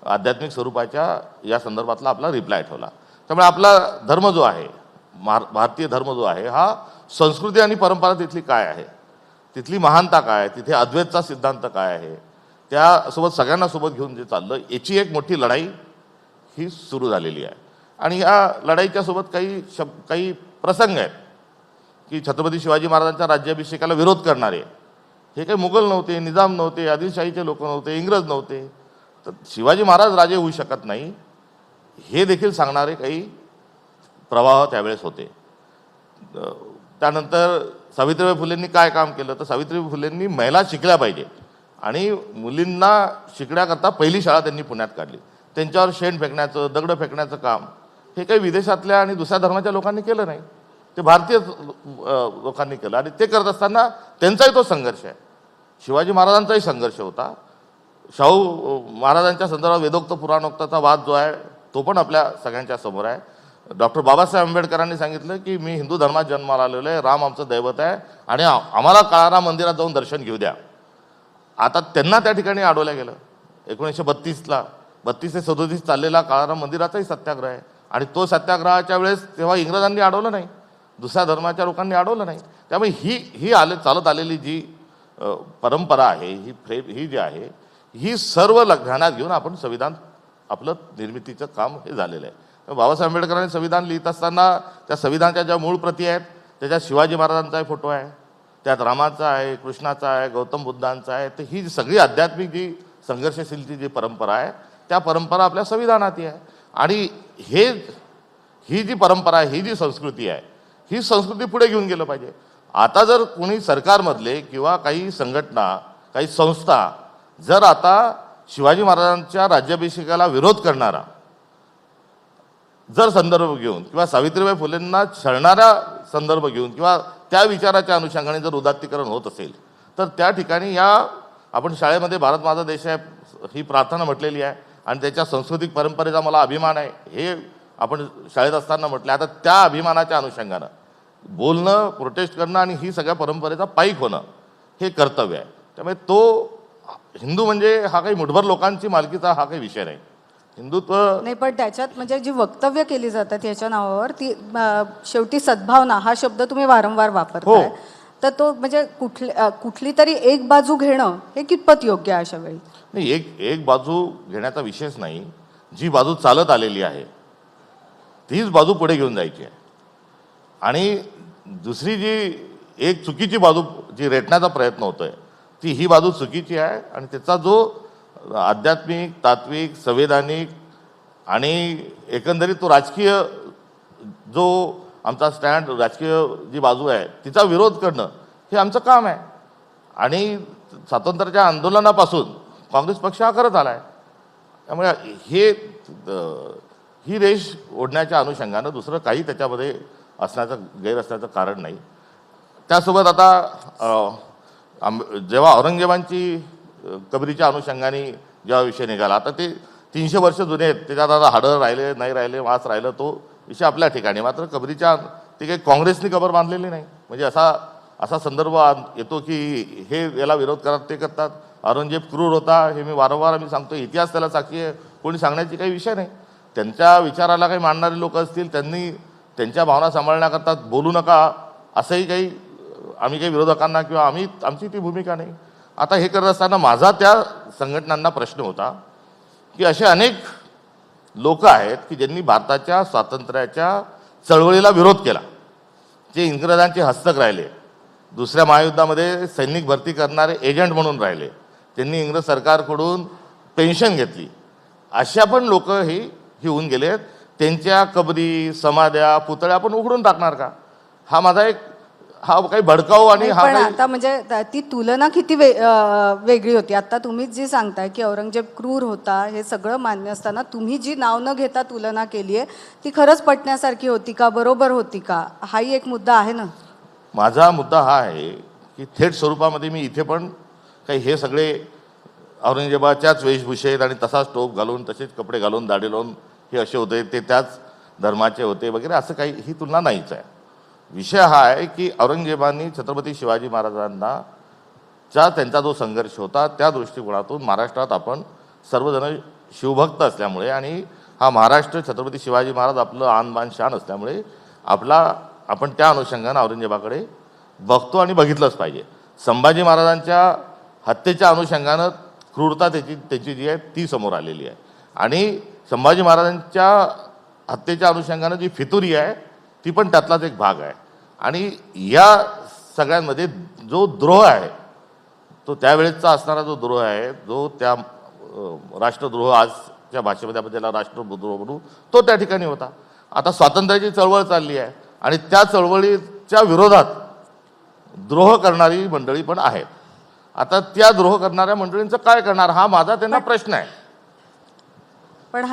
आध्यात्मिक स्वरूपाच्या या संदर्भातला आपला रिप्लाय ठेवला. त्यामुळे आपला धर्म जो आहे, भारतीय धर्म जो आहे, हा संस्कृती आणि परंपरा तिथली काय आहे, तिथली महानता काय आहे, तिथे अद्वैतचा सिद्धांत काय आहे, त्यासोबत सगळ्यांना सोबत घेऊन जे चाललं याची एक मोठी लढाई ही सुरू झालेली आहे. आणि या लढाईच्या सोबत काही प्रसंग आहेत की छत्रपती शिवाजी महाराजांच्या राज्याभिषेकाला विरोध करणारे हे काही मुघल नव्हते, निजाम नव्हते, आदिलशाहीचे लोक नव्हते, इंग्रज नव्हते. तर शिवाजी महाराज राजे होऊ शकत नाही हे देखील सांगणारे काही प्रवाह त्यावेळेस होते. त्यानंतर सावित्रीबाई फुलेंनी काय काम केलं, तर सावित्रीबाई फुलेंनी महिला शिकल्या पाहिजे आणि मुलींना शिकण्याकरता पहिली शाळा त्यांनी पुण्यात काढली. त्यांच्यावर शेण फेकण्याचं, दगडं फेकण्याचं काम हे काही विदेशातल्या आणि दुसऱ्या धर्माच्या लोकांनी केलं नाही, ते भारतीय लोकांनी केलं. आणि ते करत असताना त्यांचाही तो संघर्ष आहे, शिवाजी महाराजांचाही संघर्ष होता. शाहू महाराजांच्या संदर्भात वेदोक्त पुराणोक्ताचा वाद जो आहे तो पण आपल्या सगळ्यांच्या समोर आहे. डॉक्टर बाबासाहेब आंबेडकरांनी सांगितलं की मी हिंदू धर्मात जन्माला आलेलो आहे, राम आमचं दैवत आहे आणि आम्हाला काळाराम मंदिरात जाऊन दर्शन घेऊ द्या. आता त्यांना त्या ठिकाणी अडवलं गेलं. 1932 ते 37 चाललेला काळाराम मंदिराचाही सत्याग्रह आहे आणि तो सत्याग्रहाच्या वेळेस तेव्हा इंग्रजांनी अडवलं नाही, दुसऱ्या धर्माच्या लोकांनी अडवलं नाही. त्यामुळे ही चालत आलेली जी परंपरा आहे, ही जी आहे, ही सर्व ध्यानात घेऊन आपण संविधान आपलं निर्मितीचं काम हे झालेलं आहे. बाबासाहेब आंबेडकरांनी संविधान लिहित असताना त्या संविधानाच्या ज्या मूळ प्रती आहेत त्याच्यात शिवाजी महाराजांचाही फोटो आहे, त्यात रामाचा आहे, कृष्णाचा आहे, गौतम बुद्धांचा आहे. तर ही सगळी आध्यात्मिक जी संघर्षशीलची जी परंपरा आहे त्या परंपरा आपल्या संविधानात आहे. आणि ही जी परंपरा आहे, ही जी संस्कृती आहे, ही संस्कृती पुढे घेऊन गेलं पाहिजे. आता जर कोणी सरकारमधले किंवा काही संघटना, काही संस्था जर आता शिवाजी महाराजांच्या राज्याभिषेकाला विरोध करणारा जर संदर्भ घेऊन किंवा सावित्रीबाई फुलेंना छळणारा संदर्भ घेऊन किंवा त्या विचाराच्या अनुषंगाने जर उदात्तीकरण होत असेल तर त्या ठिकाणी आपण शाळेमध्ये भारत माझा देश आहे ही प्रार्थना म्हटलेली आहे आणि त्याच्या सांस्कृतिक परंपरेचा मला अभिमान आहे हे आपण शाळेत असताना म्हटलं. आता त्या अभिमानाच्या अनुषंगानं बोलणं, प्रोटेस्ट करणं आणि ही सगळ्या परंपरेचा पाईक होणं हे कर्तव्य आहे. त्यामुळे तो हिंदू म्हणजे हा काही मुठभर लोकांची मालकीचा हा काही विषय नाही. हिंदुत्व नाही, पण त्याच्यात म्हणजे जी वक्तव्य केली जातात याच्या नावावर ती शेवटी सद्भावना हा शब्द तुम्ही वारंवार वापरताय. तर तो म्हणजे कुठली तरी एक बाजू घेणं हे कितपत योग्य आहे अशा वेळी? नाही, एक बाजू घेण्याचा विषयच नाही. जी बाजू चालत आलेली आहे तीच बाजू पुढे घेऊन जायची आहे. आणि दुसरी जी एक चुकीची बाजू जी रेटण्याचा प्रयत्न होतोय ती ही बाजू चुकीची आहे आणि त्याचा जो आध्यात्मिक, तात्विक, संवैधानिक आणि एकंदरीत तो राजकीय जो आमचा स्टँड, राजकीय जी बाजू आहे तिचा विरोध करणं हे आमचं काम आहे. आणि स्वातंत्र्याच्या आंदोलनापासून काँग्रेस पक्ष हा करत आला आहे. त्यामुळे ही रेष ओढण्याच्या अनुषंगानं दुसरं काही त्याच्यामध्ये गैर असण्याचं कारण नाही. त्यासोबत आता जेव्हा औरंगजेबांची कबरीच्या अनुषंगाने जेव्हा विषय निघाला, आता ते 300 वर्ष जुने आहेत, त्याच्यात आता हाडं राहिले नाही राहिले, मांस राहिलं, तो विषय आपल्या ठिकाणी. मात्र कबरीच्या ते काही काँग्रेसने कबर बांधलेली नाही. म्हणजे असा संदर्भ येतो की हे याला विरोध करतात, ते करतात. औरंगजेब क्रूर होता हे मी वारंवार सांगतो. इतिहास त्याला साक्षी आहे. कोणी सांगण्याची काही विषय नाही. त्यांच्या विचाराला काही मांडणारे लोक असतील, त्यांनी त्यांच्या भावना सांभाळण्याकरता बोलू नका असंही आम्ही काही विरोधकांना किंवा आमची ती भूमिका नाही. आता हे करत असताना माझा त्या संघटनांना प्रश्न होता की असे अनेक लोक आहेत की ज्यांनी भारताच्या स्वातंत्र्याच्या चळवळीला विरोध केला, जे इंग्रजांचे हस्तक राहिले, दुसऱ्या महायुद्धामध्ये सैनिक भरती करणारे एजंट म्हणून राहिले, त्यांनी इंग्रज सरकारकडून पेन्शन घेतली. अशा पण लोक ही होऊन गेलेत. त्यांच्या कबरी, समाध्या, पुतळ्या आपण उघडून टाकणार का? हा माझा हा काही भडकाऊ आणि नाही, हा पण काही आता म्हणजे ती तुलना किती वेगळी होती. आता तुम्हीच जी सांगताय की औरंगजेब क्रूर होता हे सगळं मान्य असताना तुम्ही जी नाव न घेता तुलना केली आहे ती खरंच पटण्यासारखी होती का, बरोबर होती का, हाही एक मुद्दा आहे ना. माझा मुद्दा हा आहे की थेट स्वरूपामध्ये मी इथे पण काही हे सगळे औरंगजेबाच्याच वेशभूषेत आणि तसाच टोप घालून, तसेच कपडे घालून, दाढी लावून हे असे होते, ते त्याच धर्माचे होते वगैरे असं काही ही तुलना नाहीच आहे. विषय हा आहे की औरंगजेबांनी छत्रपती शिवाजी महाराजांना त्यांचा जो संघर्ष होता त्या दृष्टिकोनातून महाराष्ट्रात आपण सर्वजण शिवभक्त असल्यामुळे आणि हा महाराष्ट्र छत्रपती शिवाजी महाराज आपलं आन बान शान असल्यामुळे आपण त्या अनुषंगानं औरंगजेबाकडे बघतो आणि बघितलंच पाहिजे. संभाजी महाराजांच्या हत्येच्या अनुषंगानं क्रूरता त्याची जी आहे ती समोर आलेली आहे. आणि संभाजी महाराजांच्या हत्येच्या अनुषंगानं जी फितुरी आहे ती पण त्यातलाच एक भाग आहे. आणि या सगळ्यांमध्ये जो द्रोह आहे तो त्यावेळेसचा असणारा जो द्रोह आहे, जो त्या राष्ट्रद्रोह, आजच्या भाषेमध्ये आपण त्याला राष्ट्रद्रोह म्हणू, तो त्या ठिकाणी होता. आता स्वातंत्र्याची चळवळ चालली आहे आणि त्या चळवळीच्या विरोधात द्रोह करणारी मंडळी पण आहेत. आता त्या द्रोह करणाऱ्या मंडळींचं काय करणार हा माझा त्यांना प्रश्न आहे. पण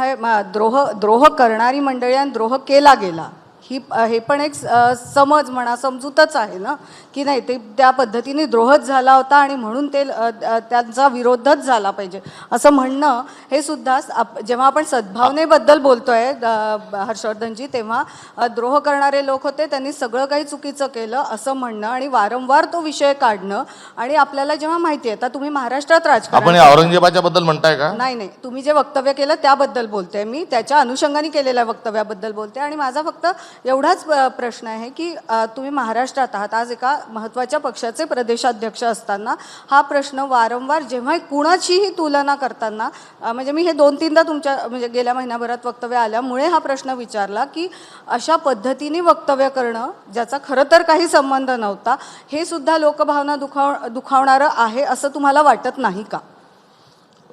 द्रोह करणारी मंडळी आणि द्रोह केला गेला हे पण एक समज म्हणा, समजूतच आहे ना की नाही, ते त्या पद्धतीने द्रोहच झाला होता आणि म्हणून त्यांचा विरोधच झाला पाहिजे असं म्हणणं हे सुद्धा जेव्हा आपण सद्भावनेबद्दल बोलतोय हर्षवर्धनजी, तेव्हा द्रोह करणारे लोक होते, त्यांनी सगळं काही चुकीचं केलं असं म्हणणं आणि वारंवार तो विषय काढणं. आणि आपल्याला जेव्हा माहिती आहे, आता तुम्ही महाराष्ट्रात राजकारण, आपण औरंगजेबाच्या बद्दल म्हणताय का? नाही, तुम्ही जे वक्तव्य केलं त्याबद्दल बोलते मी, त्याच्या अनुषंगाने केलेल्या वक्तव्याबद्दल बोलते. आणि माझा फक्त एवढाच प्रश्न आहे की तुम्ही महाराष्ट्रात आहात, आज एका महत्त्वाच्या पक्षाचे प्रदेशाध्यक्ष असताना हा प्रश्न वारंवार जेव्हा कुणाचीही तुलना करताना, म्हणजे मी हे 2-3दा तुमच्या म्हणजे गेल्या महिन्याभरात वक्तव्य आल्यामुळे हा प्रश्न विचारला की अशा पद्धतीने वक्तव्य करणं ज्याचा खरं तर काही संबंध नव्हता, हे सुद्धा लोकभावना दुखावणारं आहे असं तुम्हाला वाटत नाही का?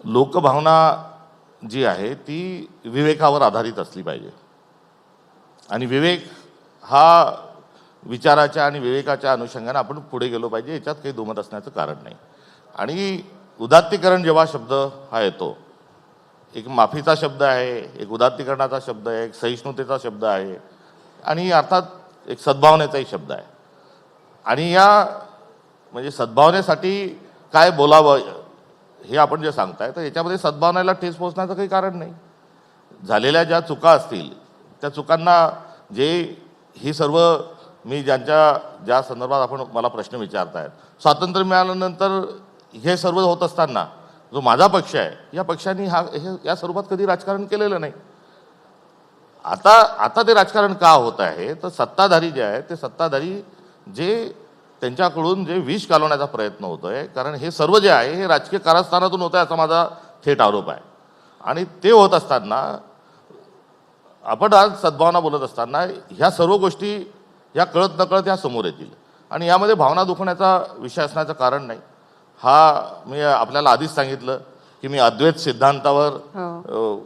लोकभावना जी आहे ती विवेकावर आधारित असली पाहिजे. आणि विवेक हा विचाराच्या आणि विवेकाच्या अनुषंगाने आपण पुढे गेलो पाहिजे, याच्यात काही दुमत असण्याचं कारण नाही. आणि उदात्तीकरण जेव्हा शब्द हा येतो, एक माफीचा शब्द आहे, एक उदात्तीकरणाचा शब्द आहे, एक सहिष्णुतेचा शब्द आहे आणि अर्थात एक सद्भावनेचाही शब्द आहे. आणि या म्हणजे सद्भावनेसाठी काय बोलावं हे आपण जे सांगताय, तर याच्यामध्ये सद्भावनेला ठेस पोचण्याचं काही कारण नाही. झालेल्या ज्या चुका असतील त्या चुकांना ही सर्व मी ज्या संदर्भात मला प्रश्न विचारतायत, स्वातंत्र्य मिळाल्यानंतर हे सर्व होत असताना जो माझा पक्ष आहे या पक्षाने या स्वरूपात कधी राजकारण केलेलं नाही. आता ते राजकारण का होत आहे, तर सत्ताधारी जे आहे ते सत्ताधारी त्यांच्याकडून विष घालवण्याचा प्रयत्न होतोय. कारण हे सर्व जे आहे हे राजकीय कारस्थानातून होत आहे असा माझा थेट आरोप आहे. आणि ते होत असताना आपण आज सद्भावना बोलत असताना ह्या सर्व गोष्टी ह्या कळत नकळत ह्या समोर येतील आणि यामध्ये भावना दुखवण्याचा विषय असण्याचं कारण नाही. मी आपल्याला आधीच सांगितलं की मी अद्वैत सिद्धांतावर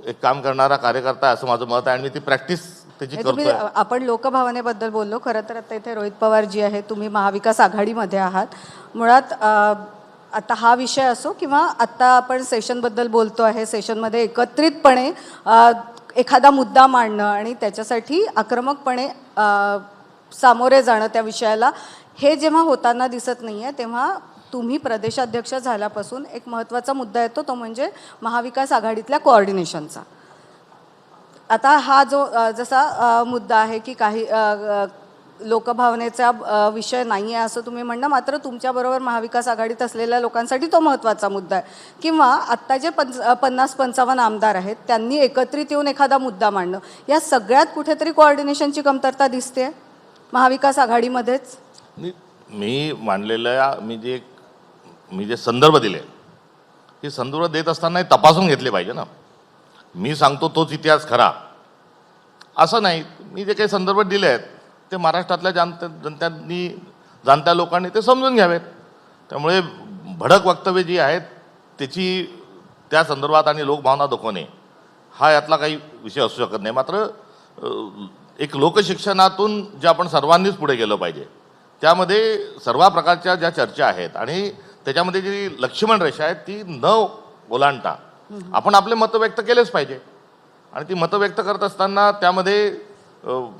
एक काम करणारा कार्यकर्ता आहे असं माझं मत आहे आणि मी ती प्रॅक्टिस त्याची हे तुम्ही करतोय. आपण लोकभावनेबद्दल बोललो. खरं तर आता इथे रोहित पवार जी आहे, तुम्ही महाविकास आघाडीमध्ये आहात. मुळात आता हा विषय असो किंवा आत्ता आपण सेशनबद्दल बोलतो आहे, सेशनमध्ये एकत्रितपणे एखादा मुद्दा मांडणं आणि त्याच्यासाठी आक्रमकपणे सामोरे जाणं त्या विषयाला, हे जेव्हा होताना दिसत नाही आहे, तेव्हा तुम्ही प्रदेशाध्यक्ष झाल्यापासून एक महत्त्वाचा मुद्दा येतो, तो म्हणजे महाविकास आघाडीतल्या कोऑर्डिनेशनचा. आता हा जो जसा मुद्दा आहे की काही लोकभावनेचा विषय नाही आहे असं तुम्ही म्हणणं, मात्र तुमच्याबरोबर महाविकास आघाडीत असलेल्या लोकांसाठी तो महत्त्वाचा मुद्दा आहे. किंवा आत्ता जे 50-55 आमदार आहेत त्यांनी एकत्रित येऊन एखादा मुद्दा मांडणं, या सगळ्यात कुठेतरी कोऑर्डिनेशनची कमतरता दिसते महाविकास आघाडीमध्येच. मी मांडलेल्या मी जे संदर्भ दिले, हे संदर्भ देत असताना हे तपासून घेतले पाहिजे ना. मी सांगतो तोच इतिहास खरा असं नाही. मी जे काही संदर्भ दिले आहेत ते महाराष्ट्रातल्या जाणत्या लोकांनी ते समजून घ्यावेत. त्यामुळे भडक वक्तव्य जी आहेत त्याची त्या संदर्भात आणि लोकभावना दुखवणे हा यातला काही विषय असू शकत नाही. मात्र एक लोकशिक्षणातून जे आपण सर्वांनीच पुढे गेलं पाहिजे, त्यामध्ये सर्व प्रकारच्या ज्या चर्चा आहेत आणि त्याच्यामध्ये जी लक्ष्मण रेषा आहेत ती न ओलांडता आपण आपले मतं व्यक्त केलेच पाहिजे. आणि ती मतं व्यक्त करत असताना त्यामध्ये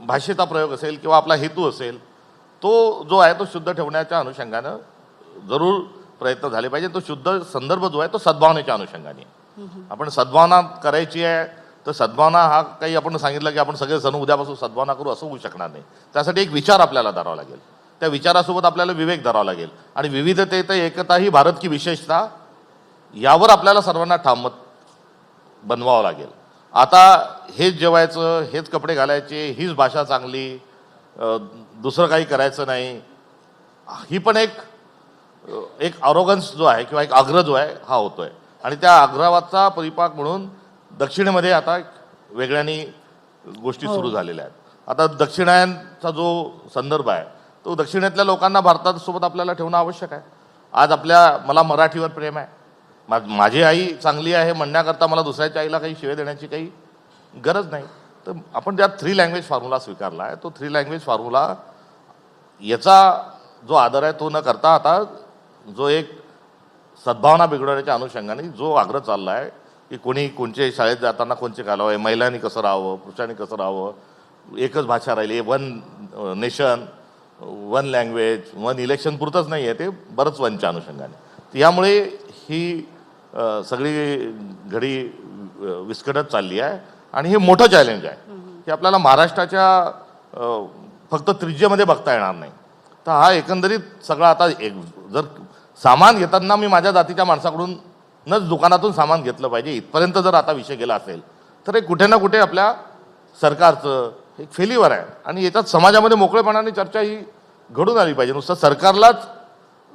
भाषेचा प्रयोग असेल किंवा आपला हेतू असेल, तो जो आहे तो शुद्ध ठेवण्याच्या अनुषंगानं जरूर प्रयत्न झाले पाहिजे. तो शुद्ध संदर्भ जो आहे तो सद्भावनेच्या अनुषंगाने. आपण सद्भावना करायची आहे तर सद्भावना हा काही आपण सांगितलं की आपण सगळे जण उद्यापासून सद्भावना करू असं होऊ शकणार नाही. त्यासाठी एक विचार आपल्याला धरावा लागेल, त्या विचारासोबत आपल्याला विवेक धरावा लागेल आणि विविधतेत एकता ही भारत की विशेषता, यावर आपल्याला सर्वांना ठाम मत बनवावं लागेल. आता हेच जेवायचं, हेच कपडे घालायचे, हीच भाषा चांगली, दुसरं काही करायचं नाही, ही पण एक अरोगन्स जो आहे किंवा एक आग्रह जो आहे हा होतोय. आणि त्या आग्रहाचा परिपाक म्हणून दक्षिणेमध्ये आता वेगळ्यानी गोष्टी सुरू झालेल्या आहेत. आता दक्षिणायनचा जो संदर्भ आहे तो दक्षिणेतल्या लोकांना भारतासोबत आपल्याला ठेवणं आवश्यक आहे. आज मला मराठीवर प्रेम आहे, माझी आई चांगली आहे म्हणण्याकरता मला दुसऱ्याच्या आईला काही शिवे देण्याची काही गरज नाही. तर आपण ज्या 3 लँग्वेज फॉर्म्युला स्वीकारला आहे, तो 3 लँग्वेज फॉर्म्युला याचा जो आदर आहे तो न करता आता जो एक सद्भावना बिघडवण्याच्या अनुषंगाने जो आग्रह चालला आहे की कोणी कोणत्या शाळेत जाताना कोणचे घालावं आहे, महिलांनी कसं राहावं, पुरुषांनी कसं राहावं, एकच भाषा राहिली, 1 नेशन 1 लँग्वेज 1 इलेक्शन पुरतंच नाही आहे, ते बरंच 1च्या अनुषंगाने. त्यामुळे ही सगळी घडी विस्कटत चालली आहे आणि हे मोठं चॅलेंज आहे की आपल्याला महाराष्ट्राच्या फक्त त्रिज्येमध्ये बघता येणार नाही. तर हा एकंदरीत सगळा आता जर सामान घेताना मी माझ्या जातीच्या माणसाकडूनच दुकानातून सामान घेतलं पाहिजे इथपर्यंत जर आता विषय गेला असेल तर हे कुठे ना कुठे आपल्या सरकारचं एक फेल्युअर आहे. आणि याच्यात समाजामध्ये मोकळेपणाने चर्चा ही घडून आली पाहिजे. नुसतं सरकारलाच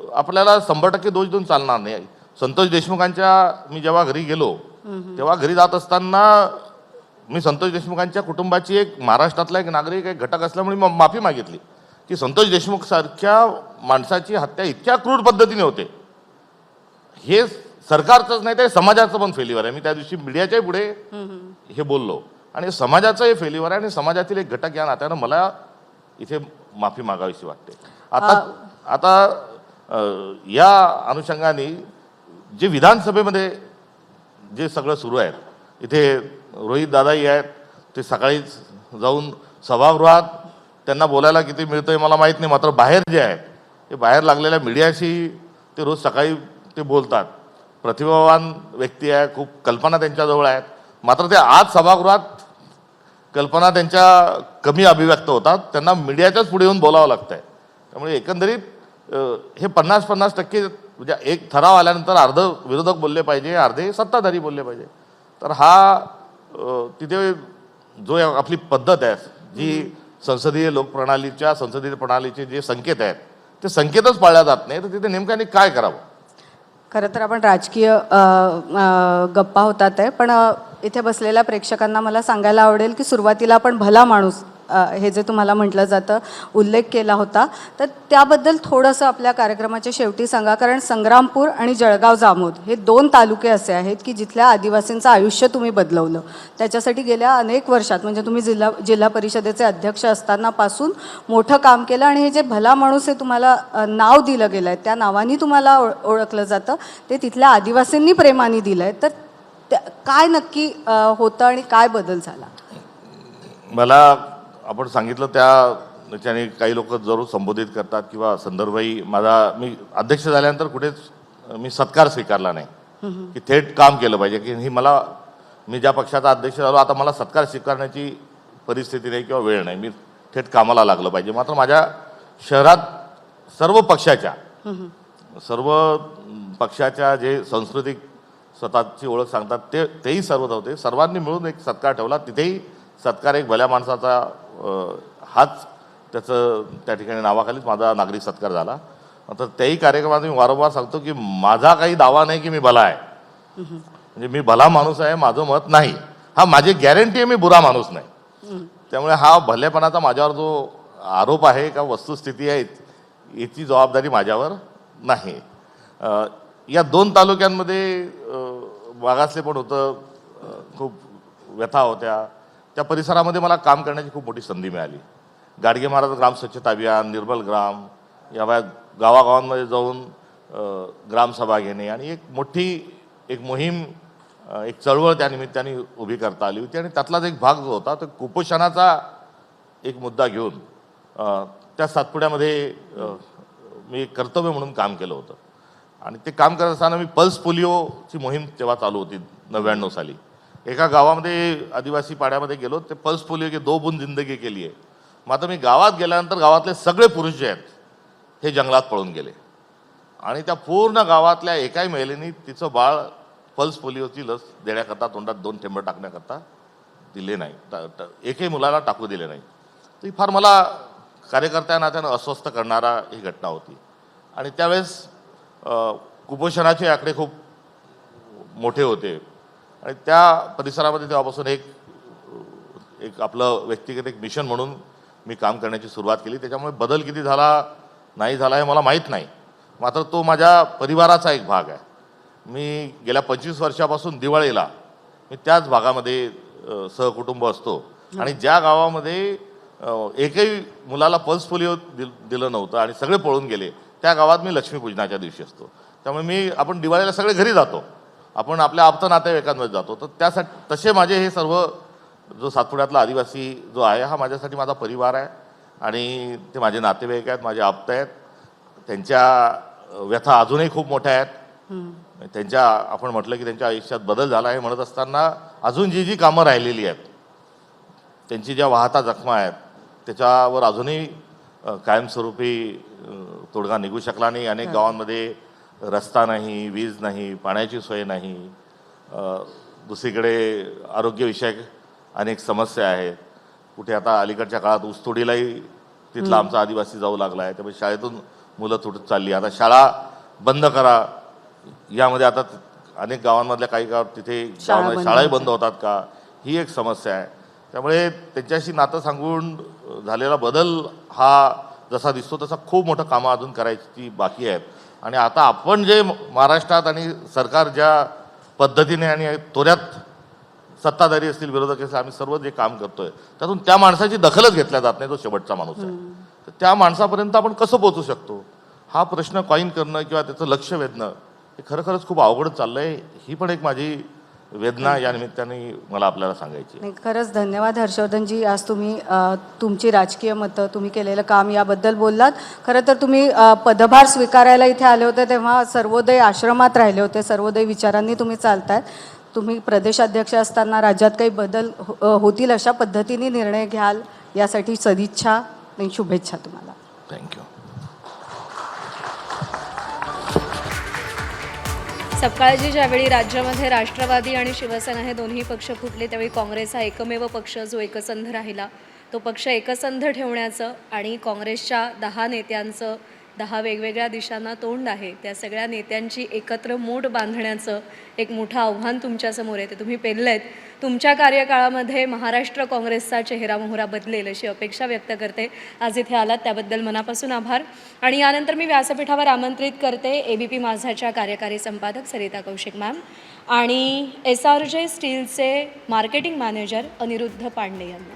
आपल्याला 100% दोष देऊन चालणार नाही. संतोष देशमुखांच्या मी जेव्हा घरी गेलो तेव्हा घरी जात असताना मी संतोष देशमुखांच्या कुटुंबाची एक महाराष्ट्रातला एक नागरिक एक घटक असल्यामुळे मी माफी मागितली की संतोष देशमुख सारख्या माणसाची हत्या इतक्या क्रूर पद्धतीने होते, हे सरकारचंच नाही तर समाजाचं पण फेल्युअर आहे. मी त्या दिवशी मीडियाच्याही पुढे हे बोललो आणि समाजाचं हे फेल्युअर आहे आणि समाजातील एक घटक या नात्यानं मला इथे माफी मागावीशी वाटते. आता या अनुषंगाने जे विधानसभेमध्ये जे सगळं सुरू आहे, इथे रोहित दादाही आहेत, ते सकाळीच जाऊन सभागृहात त्यांना बोलायला किती मिळतंय मला माहीत नाही, मात्र बाहेर जे आहेत ते बाहेर लागलेल्या मीडियाशी ते रोज सकाळी ते बोलतात. प्रतिभावान व्यक्ती आहे, खूप कल्पना त्यांच्याजवळ आहेत, मात्र ते आज सभागृहात कल्पना त्यांच्या कमी अभिव्यक्त होतात, त्यांना मीडियाच्याच पुढे येऊन बोलावं लागतं आहे. त्यामुळे एकंदरीत हे 50-50% म्हणजे एक ठराव आल्यानंतर अर्ध विरोधक बोलले पाहिजे, अर्धे सत्ताधारी बोलले पाहिजे. तर हा तिथे जो आपली पद्धत आहे जी संसदीय प्रणालीचे जे संकेत आहेत ते संकेतच पाळल्या जात नाही, तर तिथे नेमक्याने काय करावं. खरं तर आपण राजकीय गप्पा होतात आहे, पण इथे बसलेल्या प्रेक्षकांना मला सांगायला आवडेल की सुरुवातीला आपण भला माणूस हे जे तुम्हाला म्हटलं जातं उल्लेख केला होता, तर त्याबद्दल थोडंसं आपल्या कार्यक्रमाच्या शेवटी सांगा. कारण संग्रामपूर आणि जळगाव जामोद हे 2 तालुके असे आहेत की जिथल्या आदिवासींचं आयुष्य तुम्ही बदलवलं. त्याच्यासाठी गेल्या अनेक वर्षात म्हणजे तुम्ही जिल्हा परिषदेचे अध्यक्ष असतानापासून मोठं काम केलं आणि हे जे भला माणूस हे तुम्हाला नाव दिलं गेलं आहे, त्या नावाने तुम्हाला ओळखलं जातं, ते तिथल्या आदिवासींनी प्रेमाने दिलं आहे. तर काय नक्की होतं आणि काय बदल झाला? मला आपण सांगितलं त्याच्याने काही लोक जरूर संबोधित करतात किंवा संदर्भही मी अध्यक्ष झाल्यानंतर कुठेच मी सत्कार स्वीकारला नाही की थेट काम केलं पाहिजे की मी ज्या पक्षाचा अध्यक्ष झालो आता मला सत्कार स्वीकारण्याची परिस्थिती नाही किंवा वेळ नाही, मी थेट कामाला लागलं पाहिजे. मात्र माझ्या शहरात सर्व पक्षाच्या जे सांस्कृतिक स्वतःची ओळख सांगतात तेही सर्व होते. सर्वांनी मिळून एक सत्कार ठेवला. तिथेही सत्कार एक भल्या माणसाचा हाच त्याचं त्या ठिकाणी नावाखालीच माझा नागरिक सत्कार झाला. तर त्याही कार्यक्रमात मी वारंवार सांगतो की माझा काही दावा नाही की मी भला आहे, म्हणजे मी भला माणूस आहे माझं मत नाही. हा माझी गॅरंटी आहे मी बुरा माणूस नाही. त्यामुळे हा भलेपणाचा माझ्यावर जो आरोप आहे का वस्तुस्थिती आहे याची जबाबदारी माझ्यावर नाही. या 2 तालुक्यांमध्ये मागासले पण होतं, खूप व्यथा होत्या. त्या परिसरामध्ये मला काम करण्याची खूप मोठी संधी मिळाली. गाडगे महाराज ग्राम स्वच्छता अभियान, निर्मल ग्राम या गावागावांमध्ये जाऊन ग्रामसभा घेणे आणि एक मोठी मोहीम, एक चळवळ त्या निमित्ताने उभी करता आली होती. आणि त्यातलाच एक भाग जो होता तो कुपोषणाचा एक मुद्दा घेऊन त्या सातपुड्यामध्ये मी कर्तव्य म्हणून काम केलं होतं. आणि ते काम करत असताना मी पल्स पोलिओची मोहीम तेव्हा चालू होती 99 साली. एका गावामध्ये आदिवासी पाड्यामध्ये गेलो, ते पल्स पोलिओ की 2 बूंद जिंदगी केली आहे. मात्र मी गावात गेल्यानंतर गावातले सगळे पुरुष जे आहेत हे जंगलात पळून गेले आणि त्या पूर्ण गावातल्या एकाही महिलेने तिचं बाळ पल्स पोलिओची लस देण्याकरता तोंडात 2 थेंब टाकण्याकरता दिले नाही, एकही मुलाला टाकू दिले नाही. ती फार मला कार्यकर्त्या नात्यानं अस्वस्थ करणारा ही घटना होती. आणि त्यावेळेस कुपोषणाचे आकडे खूप मोठे होते आणि त्या परिसरामध्ये तेव्हापासून एक आपलं व्यक्तिगत एक मिशन म्हणून मी काम करण्याची सुरुवात केली. त्याच्यामुळे बदल किती झाला नाही झाला हे मला माहीत नाही, मात्र तो माझ्या परिवाराचा एक भाग आहे. मी गेल्या 25 वर्षापासून दिवाळीला मी त्याच भागामध्ये सहकुटुंब असतो आणि ज्या गावामध्ये एकही मुलाला पल्स पोलिओ दिलं नव्हतं आणि सगळे पळून गेले त्या गावात मी लक्ष्मीपूजनाच्या दिवशी असतो. त्यामुळे आपण दिवाळीला सगळे घरी जातो, आपण आपल्या आप्त नातेवाईकांमध्ये जातो. तर त्यासाठी तसे माझे हे सर्व जो सातपुड्यातला आदिवासी जो आहे हा माझ्यासाठी माझा परिवार आहे आणि ते माझे नातेवाईक आहेत, माझे आप्त आहेत. त्यांच्या व्यथा अजूनही खूप मोठ्या आहेत. आपण म्हटलं की त्यांच्या आयुष्यात बदल झाला आहे म्हणत असताना अजून जी कामं राहिलेली आहेत, त्यांची ज्या वाहता जखमा आहेत त्याच्यावर अजूनही कायमस्वरूपी तोडगा निघू शकला नाही. अनेक गावांमध्ये रस्ता नाही, वीज नाही, पाण्याची सोय नाही. दुसरीकडे आरोग्यविषयक अनेक समस्या आहेत. कुठे आता अलीकडच्या काळात ऊसतोडीलाही तिथला आमचा आदिवासी जाऊ लागला आहे. त्यामुळे शाळेतून मुलं तुटत चालली. आता शाळा बंद करा यामध्ये आता अनेक गावांमधल्या काही गाव तिथे शाळाही बंद होतात का ही एक समस्या आहे. त्यामुळे त्यांच्याशी नातं सांगून झालेला बदल हा जसा दिसतो तसा खूप मोठं कामं अजून करायची बाकी आहेत. आणि आता आपण जे महाराष्ट्रात आणि सरकार ज्या पद्धतीने आणि त्वऱ्यात सत्ताधारी असतील विरोधक असतील आम्ही सर्व जे काम करतोय त्यातून त्या माणसाची दखलच घेतल्या जात नाही, जो शेवटचा माणूस आहे. तर त्या माणसापर्यंत आपण कसं पोहोचू शकतो हा प्रश्न कॉईन करणं किंवा त्याचं लक्ष वेधणं हे खरंच खूप अवघड चाललंय. ही पण एक माझी वेदना या निमित्ताने मला आपल्याला सांगायची. नाही, खरंच धन्यवाद हर्षवर्धनजी. आज तुम्ही तुमची राजकीय मतं, तुम्ही केलेलं काम याबद्दल बोललात. खरं तर तुम्ही पदभार स्वीकारायला इथे आले होते तेव्हा सर्वोदय आश्रमात राहिले होते. सर्वोदय विचारांनी तुम्ही चालतायत. तुम्ही प्रदेशाध्यक्ष असताना राज्यात काही बदल होतील अशा पद्धतीने निर्णय घ्याल यासाठी सदिच्छा आणि शुभेच्छा तुम्हाला. थँक्यू. सपकाळजी ज्यावेळी राज्यामध्ये राष्ट्रवादी आणि शिवसेना हे दोन्ही पक्ष फुटले त्यावेळी काँग्रेस हा एकमेव पक्ष जो एकसंध राहिला. तो पक्ष एकसंध ठेवण्याचं आणि काँग्रेसच्या 10 नेत्यांचं 10 वेगवेगळ्या दिशांना तोंड आहे, त्या सगळ्या नेत्यांची एकत्र मूठ बांधण्याचं एक मोठं आव्हान तुमच्यासमोर आहे. ते तुम्ही पेललंत. तुमच्या कार्यकाळामध्ये महाराष्ट्र काँग्रेसचा चेहरामोहरा बदलेल अशी अपेक्षा व्यक्त करते. आज इथे आलात त्याबद्दल मनापासून आभार. आणि यानंतर मी व्यासपीठावर आमंत्रित करते ABP माझाच्या कार्यकारी संपादक सरिता कौशिक मॅम आणि SRJ स्टीलचे मार्केटिंग मॅनेजर अनिरुद्ध पांडे यांना.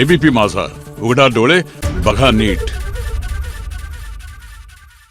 ABP माझा, उघडा डोळे बघा नीट.